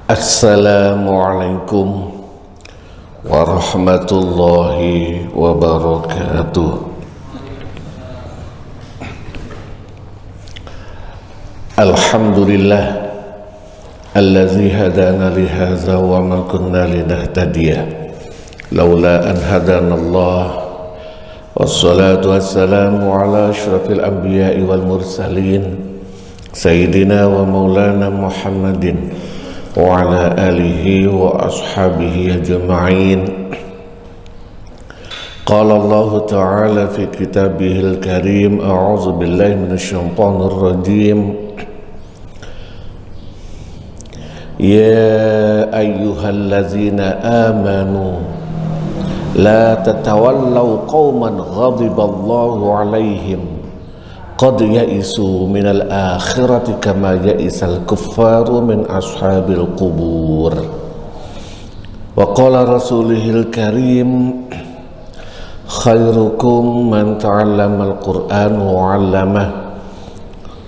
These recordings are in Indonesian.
Assalamualaikum warahmatullahi wabarakatuh. Alhamdulillah allazi hadana li hadza wa ma kunna linahtadiya laula an hadana Allah. Wassalatu wassalamu ala asyrafil anbiya'i wal mursalin sayyidina wa maulana Muhammadin wa ala alihi wa ashabihi ajma'in. Qala Allah ta'ala fi kitabihil karim, a'udzu billahi minasyaitonir rajim. Ya ayyuhallazina amanu la tatawallaw qauman ghadiballahu alaihim qad ya'isu minal akhirati kama ya'isal kuffaru min ashabil qubur. Wa qala rasulihil karim, khairukum man ta'allamal qur'an wa 'allamah.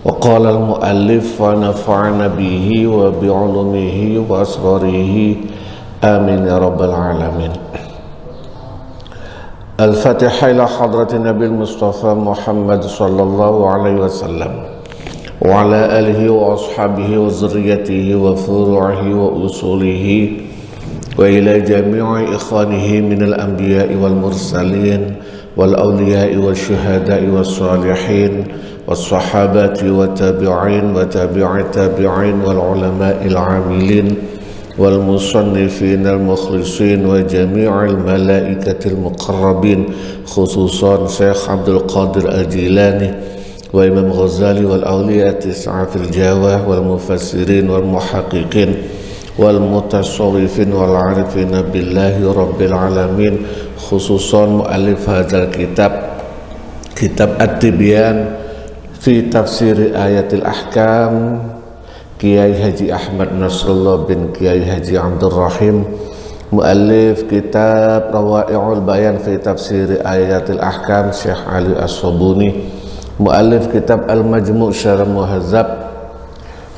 Wa qala al muallif wa nafa'ana bihi wa bi'ulumihi wa asrarihi amin ya rabbal alamin. Al-Fatihah ila hadratin Nabi Mustafa Muhammad sallallahu alaihi wasallam wa ala alihi wa ashabihi wa zurriyatihi wa furu'ihi wa usulihi wa ila jami'i ikhwanihi minal anbiya'i wal mursalin wal awliya'i wal syuhada'i was salihin was sahabati wa tabi'in wa tabi'i tabi'in wal ulama'il 'amilin wal musannifin al mukhlisin wa jami'il malaikatil muqarrabin, khususan Syekh Abdul Qadir Al-Jilani wa Imam Ghazali wal awliya tis'atil jawah wal mufassirin wal muhaqqiqin wal mutasawwifin wal arifin billahi rabbil alamin, khususan muallif hadzal kitab At-Tibyan fi tafsir ayatil ahkam, Kiai Haji Ahmad Nasrullah bin Kiai Haji Abdul Rahim, muallif kitab Rawa'i'ul Bayan fi tafsir ayatil ahkam Syekh Ali As-Sabuni, muallif kitab Al-Majmu' Syarah Muhazzab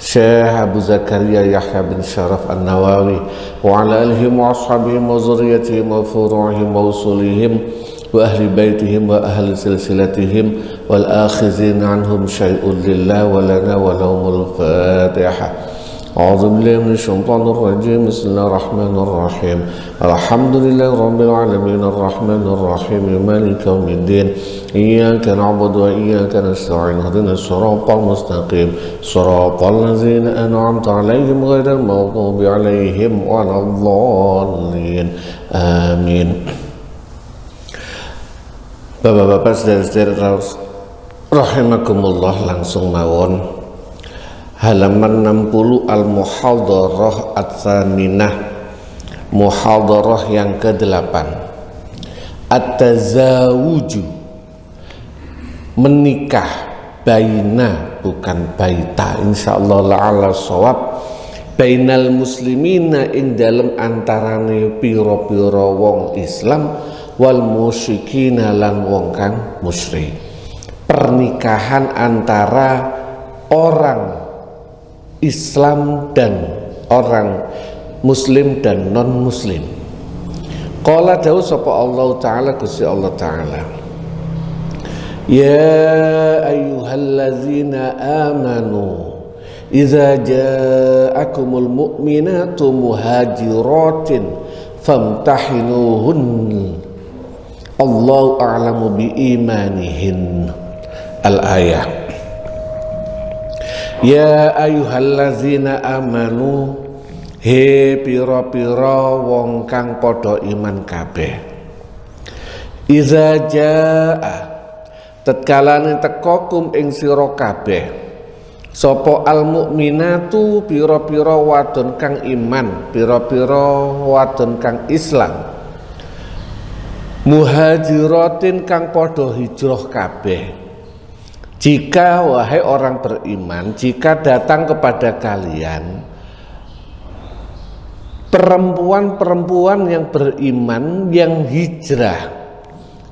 Syekh Abu Zakaria Yahya bin Syaraf An-Nawawi, wa ala alihi wa ashabihim wa zurriyatihim wa furu'ihim wa usulihim wa ahli baitihim wa ahli silsilatihim wal akhizin anhum syai'un lillah wa lana wa lahumul Fatiha. A'udzu billahi minasyaitonir rajim. Bismillahirrahmanirrahim. Alhamdulillahi rabbil alamin arrahmanir rahim maliki yaumiddin. Iyyaka na'budu wa iyyaka nasta'in. Ihdinas siratal mustaqim. Siratal ladzina an'amta 'alaihim ghairil maghdubi 'alaihim waladdallin. Amin. Bapak-bapak, saudara-saudara rahimakumullah, langsung mawon halaman 60 Al-Muhadharah Ats-Tsaminah, muhadharah yang ke-8. At-tazawuju, menikah, baina bukan baita, insyaallah la'ala shawab, bainal muslimina ing dalem antarane pira-pira wong Islam wal musyrikina lan wong kang musyrik. Pernikahan antara orang Islam dan orang muslim dan non muslim. Qala dawu sapa Allah taala, Gusti Allah taala, ya ayyuhallazina amanu idza ja'akumul mu'minatu muhajiratin famtahinuhun Allahu a'lamu bi imanihin. Al-ayah. Ya ayyuhallazina amanu, he pira-pira wong kang padha iman kabeh. Iza jaa, tetkalane teka kum ing sira kabeh sapa al mukminatu, pira-pira wadon kang iman, pira-pira wadon kang Islam, muhajiratin kang padha hijrah kabeh. Jika wahai orang beriman, jika datang kepada kalian perempuan-perempuan yang beriman yang hijrah,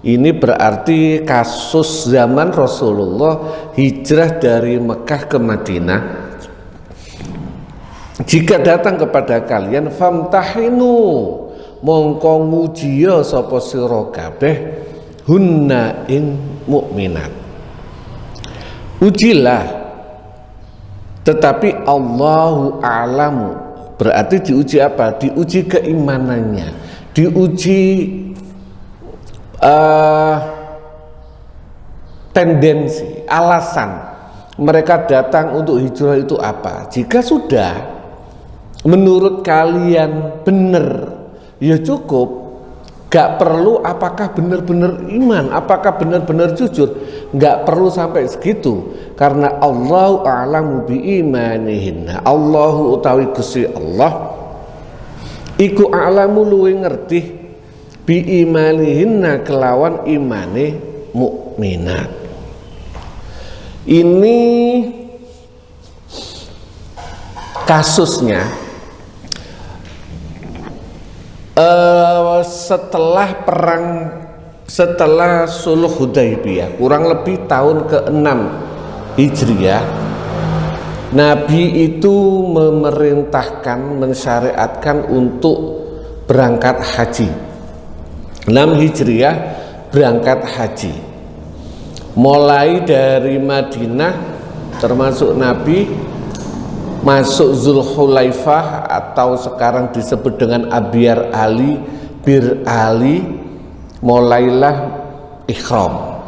ini berarti kasus zaman Rasulullah hijrah dari Mekah ke Madinah. jika datang kepada kalian famtahinu mongko ngujiya sapa sira kabeh hunna ing mukminat. Ujilah, tetapi Allahu a'lamu, berarti diuji apa? Diuji keimanannya, diuji tendensi, alasan mereka datang untuk hijrah itu apa. Jika sudah menurut kalian benar, ya cukup. Gak perlu apakah benar-benar iman, apakah benar-benar jujur, gak perlu sampai segitu. Karena Allahu a'lamu bi imanihinna, Allahu utawi Gusti Allah iku a'lamu luwe ngerti bi imanihinna kelawan imane mukminat. Ini kasusnya setelah Sulh Hudaybiyah, kurang lebih tahun ke-6 Hijriah, Nabi itu memerintahkan, mensyariatkan untuk berangkat haji. 6 Hijriah berangkat haji, mulai dari Madinah, termasuk Nabi masuk Zulhulaifah atau sekarang disebut dengan Abyar Ali, Bir Ali, mulailah ikhram.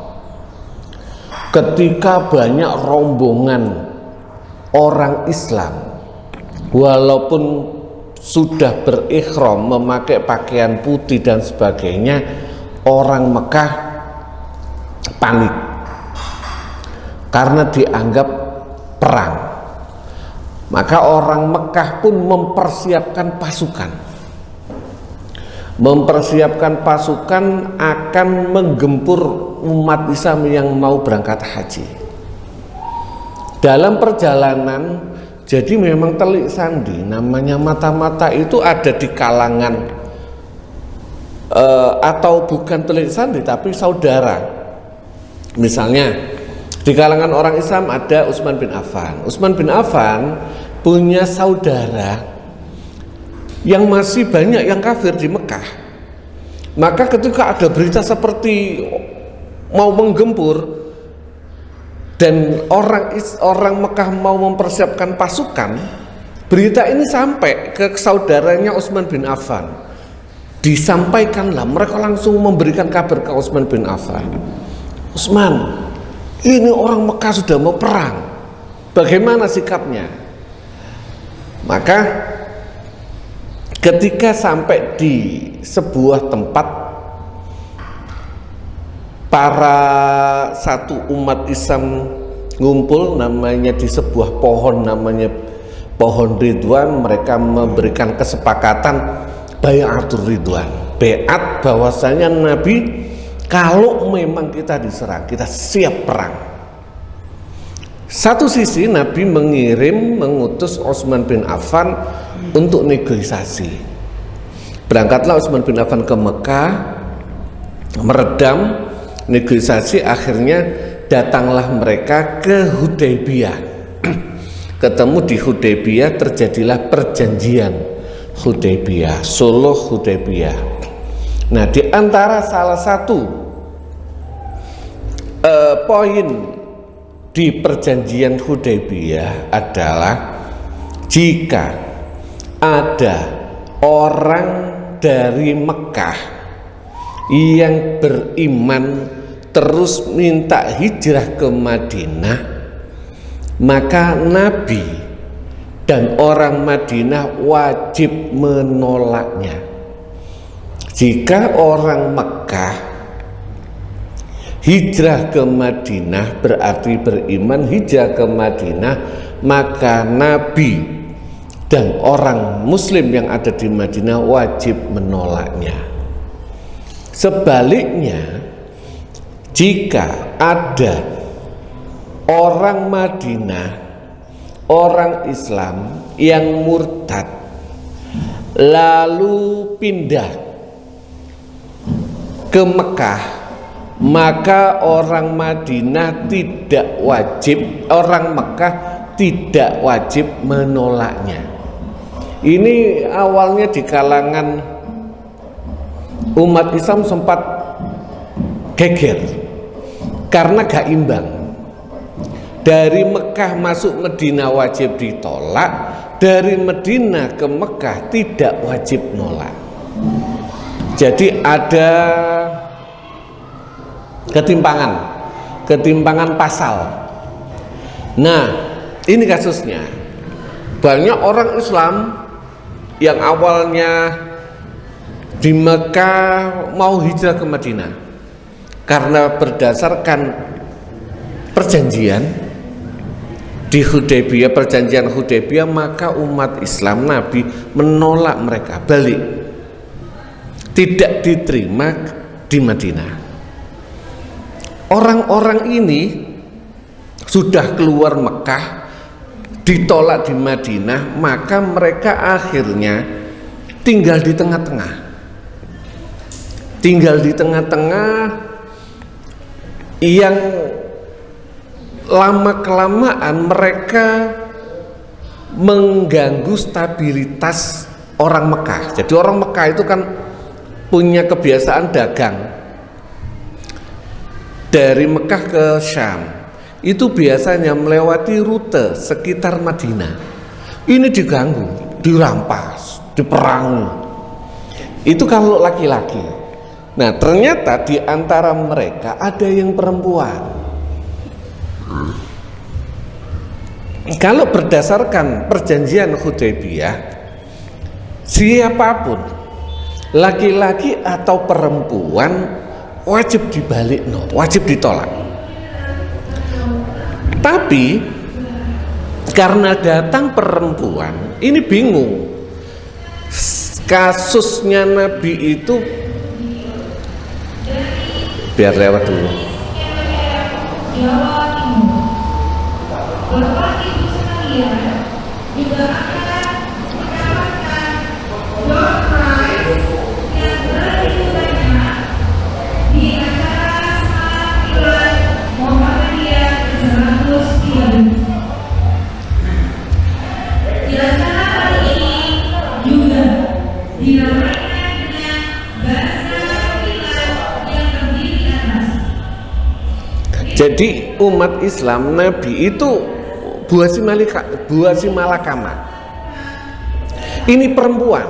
Ketika banyak rombongan orang Islam walaupun sudah berikhram, memakai pakaian putih dan sebagainya, orang Mekah panik karena dianggap perang. Maka orang Mekah pun mempersiapkan pasukan akan menggempur umat Islam yang mau berangkat haji. Dalam perjalanan, jadi memang telik sandi, namanya mata-mata itu ada di kalangan atau bukan telik sandi tapi saudara. Misalnya di kalangan orang Islam ada Utsman bin Affan. Utsman bin Affan punya saudara yang masih banyak yang kafir di Mekah. Maka ketika ada berita seperti mau menggempur dan orang Mekah mau mempersiapkan pasukan, berita ini sampai ke saudaranya Utsman bin Affan. Disampaikanlah, mereka langsung memberikan kabar ke Utsman bin Affan. Utsman, ini orang Mekah sudah mau perang, bagaimana sikapnya? Maka ketika sampai di sebuah tempat, para satu umat Islam ngumpul, namanya di sebuah pohon, namanya pohon Ridwan. Mereka memberikan kesepakatan bai'atur Ridwan, bai'at bahwasanya Nabi, kalau memang kita diserang, kita siap perang. Satu sisi Nabi mengutus Utsman bin Affan untuk negosiasi. Berangkatlah Utsman bin Affan ke Mekah, meredam negosiasi. Akhirnya datanglah mereka ke Hudaybiyah. Ketemu di Hudaybiyah, terjadilah perjanjian Hudaybiyah, Sulh Hudaybiyah. Nah, di antara salah satu poin di perjanjian Hudaybiyah adalah jika ada orang dari Mekah yang beriman terus minta hijrah ke Madinah, maka Nabi dan orang Madinah wajib menolaknya. Jika orang Mekah hijrah ke Madinah, berarti beriman hijrah ke Madinah, maka Nabi dan orang Muslim yang ada di Madinah wajib menolaknya. Sebaliknya, jika ada orang Madinah, orang Islam yang murtad lalu pindah ke Mekah, maka orang Madinah tidak wajib, orang Mekah tidak wajib menolaknya. Ini awalnya di kalangan umat Islam sempat geger karena gak imbang. Dari Mekah masuk Madinah wajib ditolak, dari Madinah ke Mekah tidak wajib nolak. Jadi ada ketimpangan pasal. Nah, ini kasusnya. Banyak orang Islam yang awalnya di Mekah mau hijrah ke Madinah karena berdasarkan perjanjian di Hudaybiyah, perjanjian Hudaybiyah, maka umat Islam Nabi menolak mereka balik, tidak diterima di Madinah. Orang-orang ini sudah keluar Mekah, ditolak di Madinah, maka mereka akhirnya tinggal di tengah-tengah. Yang lama-kelamaan mereka mengganggu stabilitas orang Mekah. Jadi orang Mekah itu kan punya kebiasaan dagang. Dari Mekah ke Syam itu biasanya melewati rute sekitar Madinah. Ini diganggu, dirampas, diperangi. Itu kalau laki-laki. Nah, ternyata di antara mereka ada yang perempuan. Kalau berdasarkan perjanjian Hudaybiyah, siapapun laki-laki atau perempuan wajib dibalik, wajib ditolak. Tapi karena datang perempuan, ini bingung. Kasusnya Nabi itu biar lewat dulu. Bapak Ibu sekalian juga akan mendapatkan door prize yang lebih banyak di acara semalam Pilar Muhammadiyah 103. Di acara kali ini juga diramaikan dengan bahasa Pilar yang terdiri atas. Jadi umat Islam Nabi itu buah si malakama. Ini perempuan.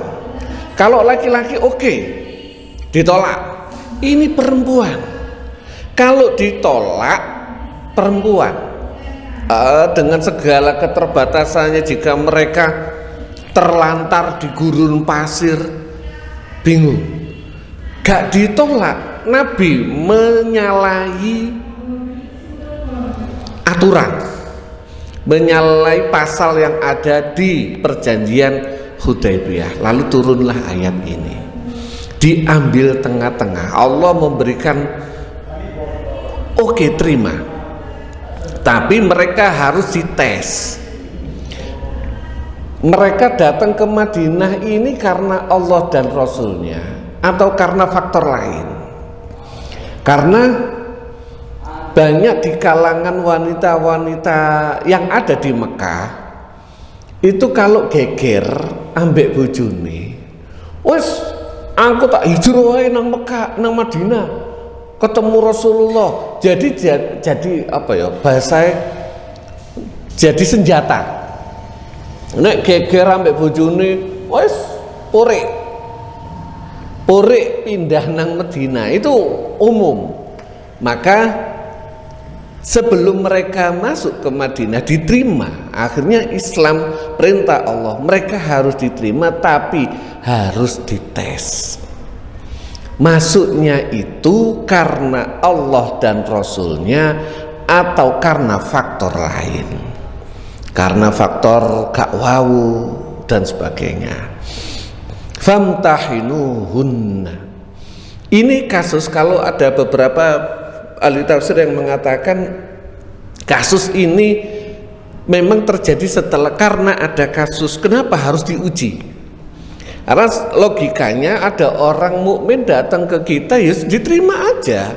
Kalau laki-laki oke, ditolak. Ini perempuan. Kalau ditolak perempuan, dengan segala keterbatasannya, jika mereka terlantar di gurun pasir, bingung. Gak ditolak, Nabi menyalahi aturan, menyalahi pasal yang ada di perjanjian Hudaybiyah. Lalu turunlah ayat ini, diambil tengah-tengah. Allah memberikan oke, terima, tapi mereka harus dites. Mereka datang ke Madinah ini karena Allah dan Rasulnya atau karena faktor lain? Karena banyak di kalangan wanita-wanita yang ada di Mekah itu kalau geger ambek bojone, wes aku tak hijrah wae nang Mekah, nang Madinah, ketemu Rasulullah. Jadi apa ya, bahasa jadi senjata. Nek geger ambek bojone, wes pore pindah nang Madinah, itu umum. Maka sebelum mereka masuk ke Madinah diterima, akhirnya Islam, perintah Allah, mereka harus diterima, tapi harus dites. Masuknya itu karena Allah dan Rasulnya atau karena faktor lain, karena faktor gak wau dan sebagainya. Famtahinuhunna. Ini kasus, kalau ada beberapa ahli tafsir yang mengatakan kasus ini memang terjadi setelah, karena ada kasus. Kenapa harus diuji? Karena logikanya ada orang mukmin datang ke kita, ya diterima aja.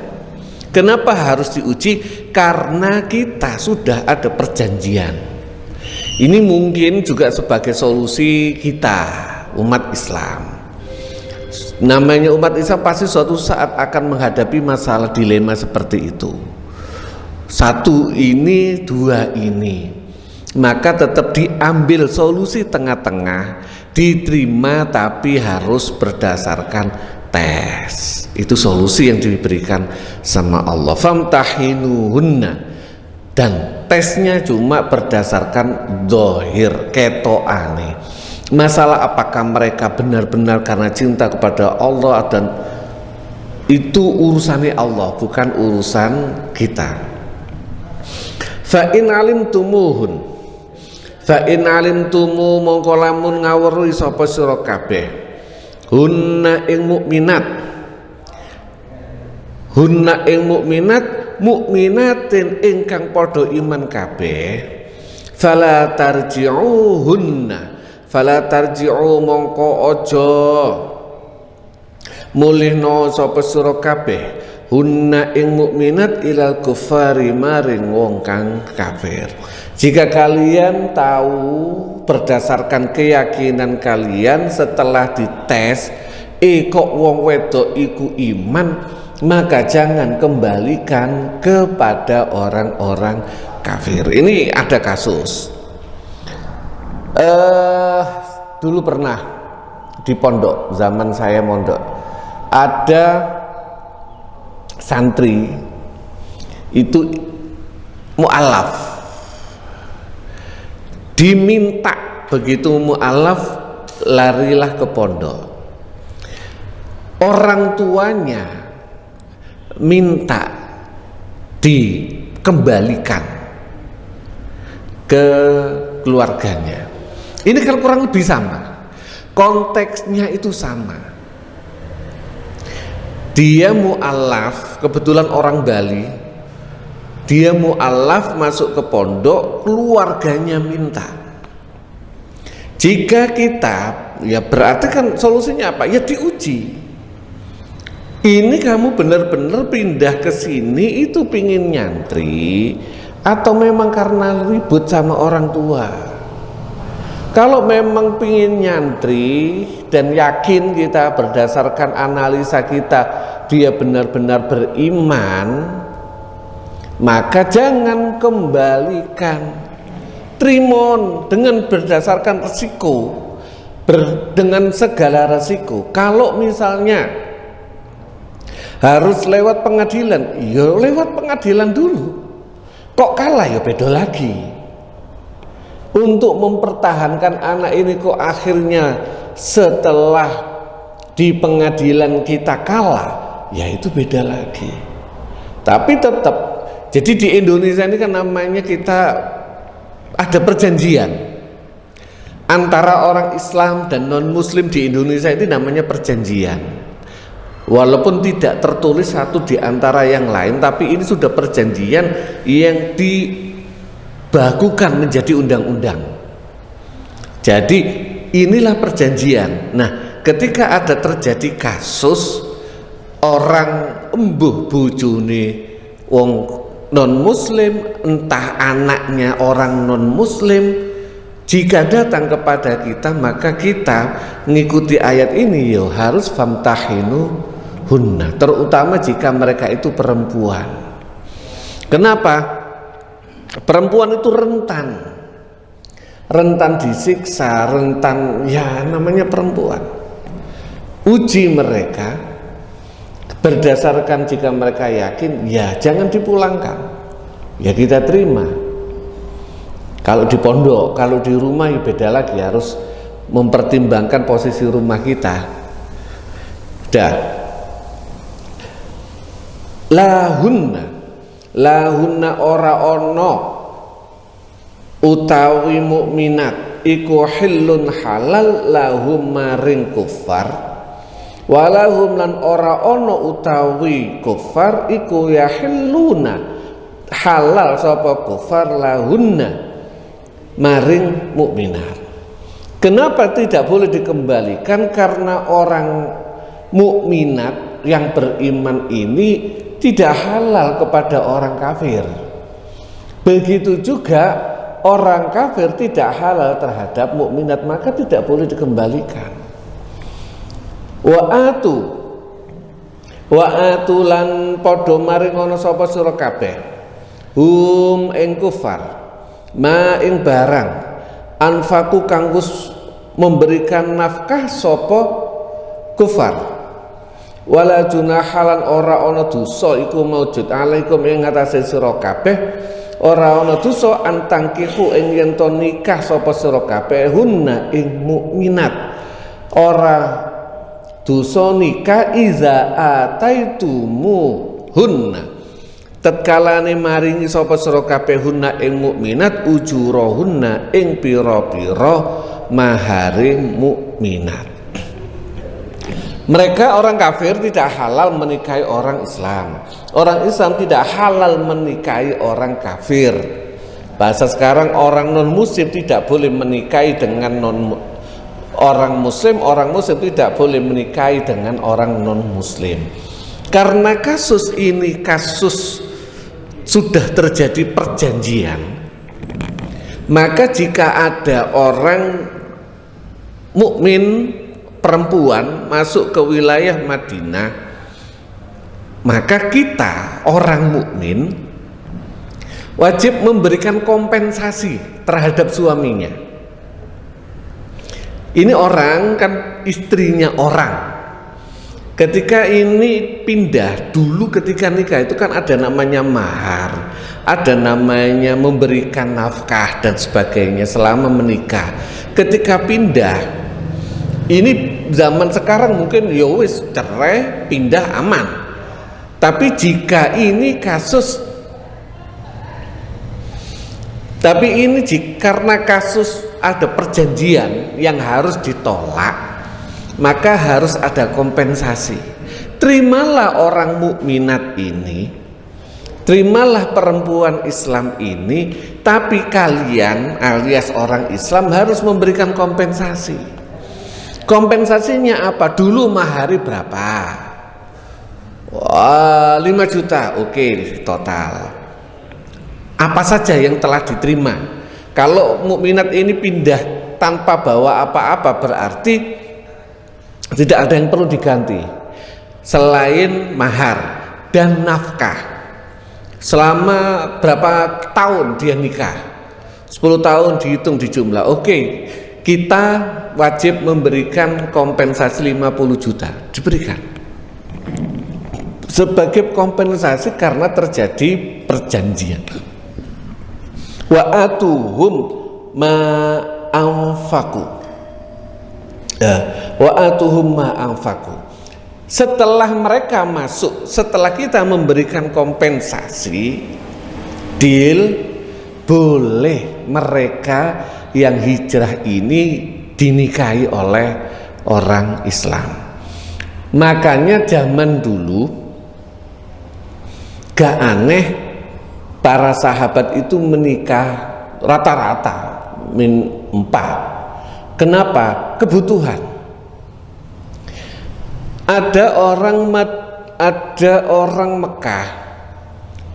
Kenapa harus diuji? Karena kita sudah ada perjanjian. Ini mungkin juga sebagai solusi kita umat Islam. Namanya umat Islam pasti suatu saat akan menghadapi masalah dilema seperti itu. Satu ini, dua ini. Maka tetap diambil solusi tengah-tengah, diterima tapi harus berdasarkan tes. Itu solusi yang diberikan sama Allah. Famtahinuhunna. Dan tesnya cuma berdasarkan dohir, ketokane. Masalah apakah mereka benar-benar karena cinta kepada Allah, dan itu urusannya Allah, bukan urusan kita. Fa in alimtumuhun, fa in alimtumu mongko lamun ngawruhi sapa sira kabeh hunna ing mukminat, hunna ing mukminat, mukminatin ingkang padha iman kabeh, fala tarji'uhunna, fala tarji'u mongko aja mulihno sapa sira kabeh hunna ing mukminat ilal kufari maring wong kang kafir. Jika kalian tahu berdasarkan keyakinan kalian setelah dites kok wong wedok iku iman, maka jangan kembalikan kepada orang-orang kafir. Ini ada kasus. Dulu pernah di pondok, zaman saya mondok, ada santri itu mu'alaf, diminta begitu mu'alaf larilah ke pondok. Orang tuanya minta dikembalikan ke keluarganya. Ini kan kurang lebih sama, konteksnya itu sama. Dia mu'alaf, kebetulan orang Bali, dia mu'alaf masuk ke pondok, keluarganya minta. Jika kita, ya berarti kan solusinya apa? Ya diuji. Ini kamu benar-benar pindah ke sini itu pingin nyantri atau memang karena ribut sama orang tua? Kalau memang pingin nyantri dan yakin kita berdasarkan analisa kita dia benar-benar beriman, maka jangan kembalikan, trimon dengan berdasarkan resiko, dengan segala resiko. Kalau misalnya harus lewat pengadilan, ya lewat pengadilan dulu. Kok kalah ya beda lagi. Untuk mempertahankan anak ini kok akhirnya setelah di pengadilan kita kalah, ya itu beda lagi. Tapi tetap, jadi di Indonesia ini kan namanya kita ada perjanjian antara orang Islam dan non Muslim. Di Indonesia ini namanya perjanjian. Walaupun tidak tertulis satu di antara yang lain, tapi ini sudah perjanjian yang dibakukan menjadi undang-undang. Jadi inilah perjanjian. Nah, ketika ada terjadi kasus orang embuh bojone wong non muslim, entah anaknya orang non muslim, jika datang kepada kita, maka kita mengikuti ayat ini, yo harus famtahinu hunna, terutama jika mereka itu perempuan. Kenapa? Perempuan itu rentan disiksa, rentan, ya namanya perempuan. Uji mereka berdasarkan jika mereka yakin, ya jangan dipulangkan, ya kita terima. Kalau di pondok, kalau di rumah ya beda lagi, harus mempertimbangkan posisi rumah kita. Dah. Lahunna ora ono utawi mukminat iku hillun halal lahum maring kufar, walahum lan ora ono utawi kufar iku yahilluna halal sapa kufar lahunna maring mukminat. Kenapa tidak boleh dikembalikan? Karena orang mukminat yang beriman ini tidak halal kepada orang kafir. Begitu juga orang kafir tidak halal terhadap mukminat, maka tidak boleh dikembalikan. Wa atu lan padha maringono sapa sira kabeh hum ing kufar ma ing barang anfaku kang wis memberikan nafkah sapa kufar. Wala junahalan ora ana dosa iku maujud alaikum ing ngatasé sira kabeh, ora ana dosa antangkiku ing yen to nikah sapa sira kabeh hunna ing mukminat, ora dosa nikah iza ataitumu hunna tatkalane maringi sapa sira kabeh hunna ing mukminat ujurahunna ing pira-pira mahare mukminat. Mereka orang kafir tidak halal menikahi orang Islam. Orang Islam tidak halal menikahi orang kafir. Bahasa sekarang orang non muslim tidak boleh menikahi dengan orang muslim tidak boleh menikahi dengan orang non muslim. Karena kasus ini kasus sudah terjadi perjanjian, maka jika ada orang mukmin perempuan masuk ke wilayah Madinah, maka kita orang mukmin wajib memberikan kompensasi terhadap suaminya. Ini orang kan istrinya orang. Ketika ini pindah, dulu ketika nikah itu kan ada namanya mahar, ada namanya memberikan nafkah dan sebagainya selama menikah. Ketika pindah, ini zaman sekarang mungkin ya wis cerai pindah aman. Tapi jika ini kasus, karena kasus ada perjanjian yang harus ditolak, maka harus ada kompensasi. Terimalah orang mukminat ini, terimalah perempuan Islam ini, tapi kalian alias orang Islam harus memberikan kompensasi. Kompensasinya apa? Dulu mahari berapa? Wah, 5 juta. Oke, total. Apa saja yang telah diterima? Kalau mukminat ini pindah tanpa bawa apa-apa, berarti tidak ada yang perlu diganti selain mahar dan nafkah. Selama berapa tahun dia nikah? 10 tahun dihitung di jumlah. Oke, kita wajib memberikan kompensasi 50 juta, diberikan sebagai kompensasi karena terjadi perjanjian. Wa atuhum ma anfaku, wa atuhum ma anfaku. Setelah mereka masuk, setelah kita memberikan kompensasi, deal, boleh mereka yang hijrah ini dinikahi oleh orang Islam. Makanya zaman dulu gak aneh para sahabat itu menikah rata-rata min 4. Kenapa? Kebutuhan. Ada orang Mekah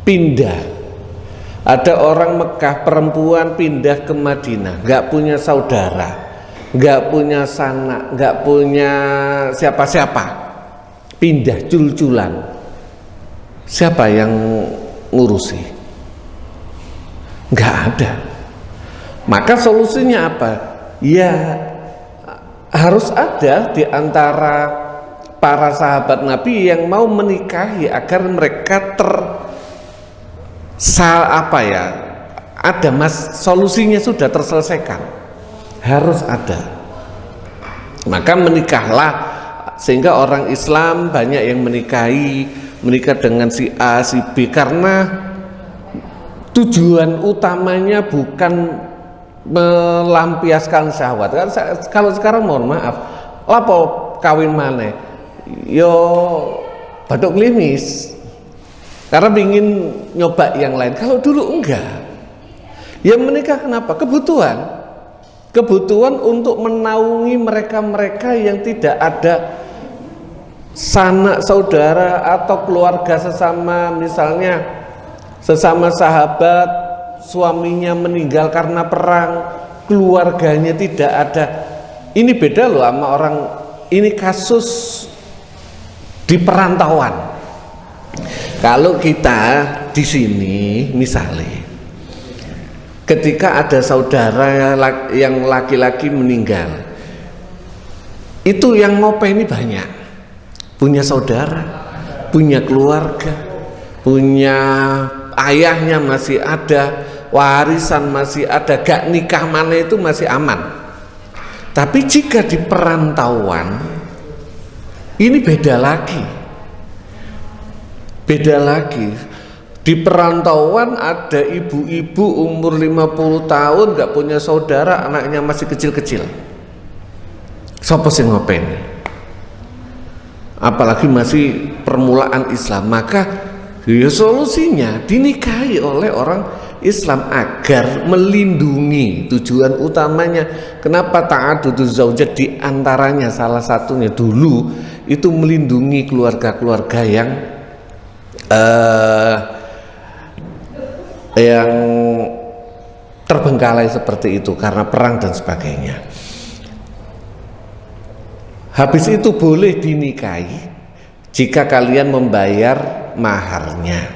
pindah, ada orang Mekah perempuan pindah ke Madinah, gak punya saudara, gak punya sanak, gak punya siapa-siapa, pindah cul-culan. Siapa yang ngurusi? Gak ada. Maka solusinya apa? Ya harus ada di antara para sahabat Nabi yang mau menikahi agar mereka solusinya sudah terselesaikan, harus ada. Maka menikahlah, sehingga orang Islam banyak yang menikah dengan si A, si B, karena tujuan utamanya bukan melampiaskan syahwat. Kalau sekarang mohon maaf, lapo kawin maneh yo batuk klimis karena ingin nyoba yang lain. Kalau dulu enggak, yang menikah kenapa? Kebutuhan untuk menaungi mereka yang tidak ada sanak saudara atau keluarga sesama, misalnya sesama sahabat suaminya meninggal karena perang, keluarganya tidak ada. Ini beda loh sama orang, ini kasus di perantauan. Kalau kita di sini misalnya ketika ada saudara yang laki-laki meninggal, itu yang ngopeni banyak, punya saudara, punya keluarga, punya ayahnya masih ada, warisan masih ada, gak nikah mana itu masih aman. Tapi jika di perantauan ini beda lagi. Beda lagi. Di perantauan ada ibu-ibu umur 50 tahun gak punya saudara, anaknya masih kecil-kecil. Sopo sing ngopeni? Apalagi masih permulaan Islam, maka ya solusinya dinikahi oleh orang Islam agar melindungi. Tujuan utamanya kenapa ta'aduduz zaujat, di antaranya salah satunya dulu itu melindungi keluarga-keluarga yang terbengkalai seperti itu karena perang dan sebagainya. Habis itu boleh dinikahi jika kalian membayar maharnya.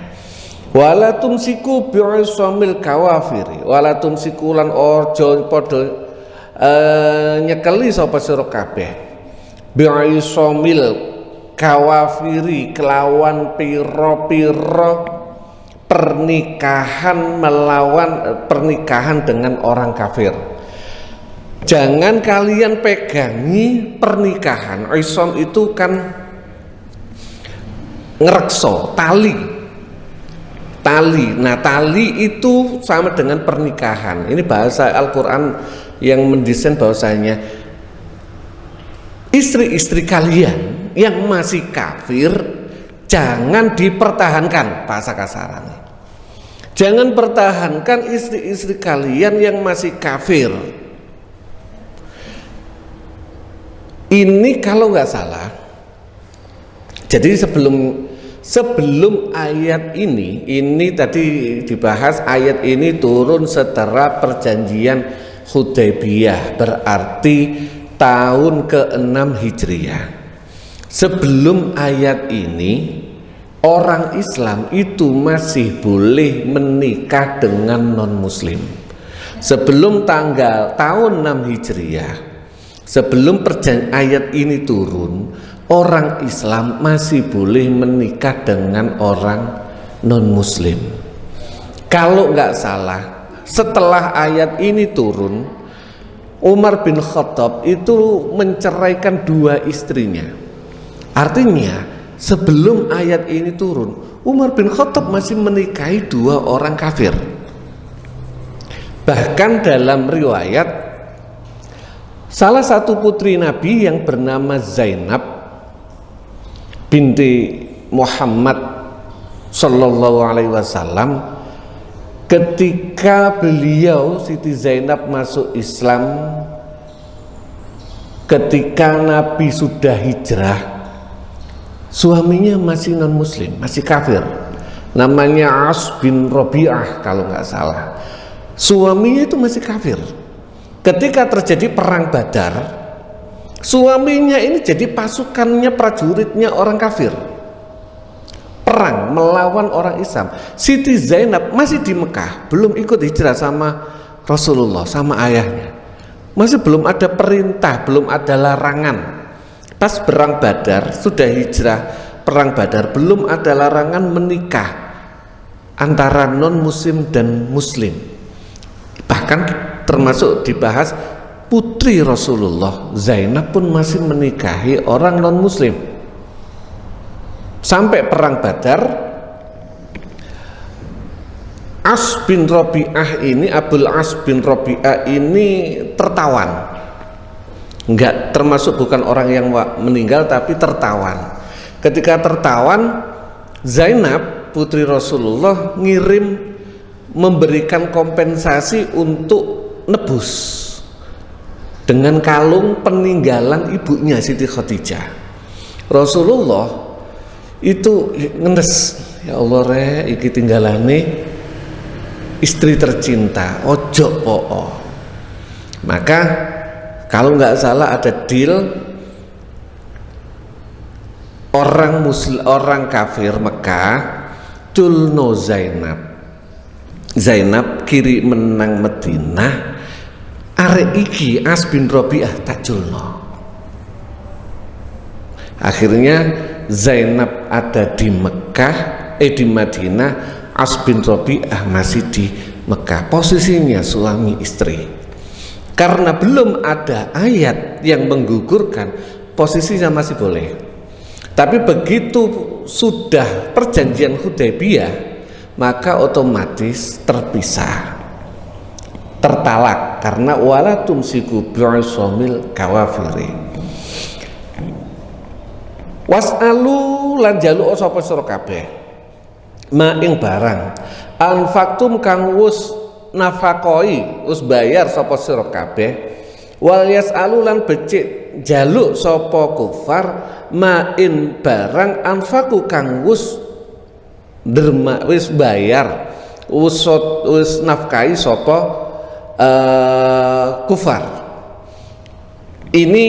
Wala tumsiku bi'isamil kawafiri, wala tumsiku lan ojo padha nyekeli sapa sira kabeh bi'isamil kawafiri kelawan pira-pira pernikahan melawan pernikahan dengan orang kafir. Jangan kalian pegangi pernikahan. Isam itu kan ngerekso, tali. Nah, tali itu sama dengan pernikahan. Ini bahasa Al-Quran yang mendesain bahwasanya istri-istri kalian yang masih kafir jangan dipertahankan, bahasa kasarnya. Jangan pertahankan istri-istri kalian yang masih kafir. Ini kalau nggak salah, jadi sebelum ayat ini tadi dibahas, ayat ini turun setelah perjanjian Hudaybiyah, berarti tahun ke-6 Hijriah. Sebelum ayat ini, orang Islam itu masih boleh menikah dengan non-muslim. Sebelum tahun 6 Hijriah, sebelum ayat ini turun, orang Islam masih boleh menikah dengan orang non-muslim. Kalau nggak salah, setelah ayat ini turun, Umar bin Khattab itu menceraikan 2 istrinya. Artinya sebelum ayat ini turun, Umar bin Khattab masih menikahi 2 orang kafir. Bahkan dalam riwayat, salah satu putri Nabi yang bernama Zainab binti Muhammad Sallallahu Alaihi Wasallam, ketika beliau Siti Zainab masuk Islam, ketika Nabi sudah hijrah, suaminya masih non muslim, masih kafir, namanya As bin Rabi'ah kalau nggak salah. Suaminya itu masih kafir. Ketika terjadi perang Badar, suaminya ini jadi pasukannya, prajuritnya orang kafir, perang melawan orang Islam. Siti Zainab masih di Mekah, belum ikut hijrah sama Rasulullah, sama ayahnya. Masih belum ada perintah, belum ada larangan. Pas perang Badar, sudah hijrah perang Badar, belum ada larangan menikah antara non muslim dan muslim. Bahkan termasuk dibahas putri Rasulullah Zainab pun masih menikahi orang non muslim. Sampai perang Badar, As bin Rabi'ah ini, Abul As bin Rabi'ah ini tertawan. Enggak, termasuk bukan orang yang meninggal, tapi tertawan. Ketika tertawan, Zainab putri Rasulullah ngirim memberikan kompensasi untuk nebus dengan kalung peninggalan ibunya Siti Khadijah. Rasulullah itu ngendes, ya Allah iki tinggalane istri tercinta, ojo po'o. Maka kalau nggak salah ada deal orang kafir Mekah culno Zainab kiri menang Madinah, arek iki As bin Rabi'ah tak culno. Akhirnya Zainab ada di Mekah, di Madinah, As bin Rabi'ah masih di Mekah. Posisinya suami istri. Karena belum ada ayat yang menggugurkan, posisinya masih boleh. Tapi begitu sudah perjanjian Hudaybiyah, maka otomatis terpisah, tertalak, karena wala tumsiku bi'isomil kawafiri. Was'alu lan jaluk sapa sira kabeh ma ing barang anfaktum kang wus nafakoi wis bayar sapa sira kabeh, wal yasalu lan becik jaluk sapa kufar ma in barang anfaku kang wus derma wis bayar wis nafkahi sapa kufar. Ini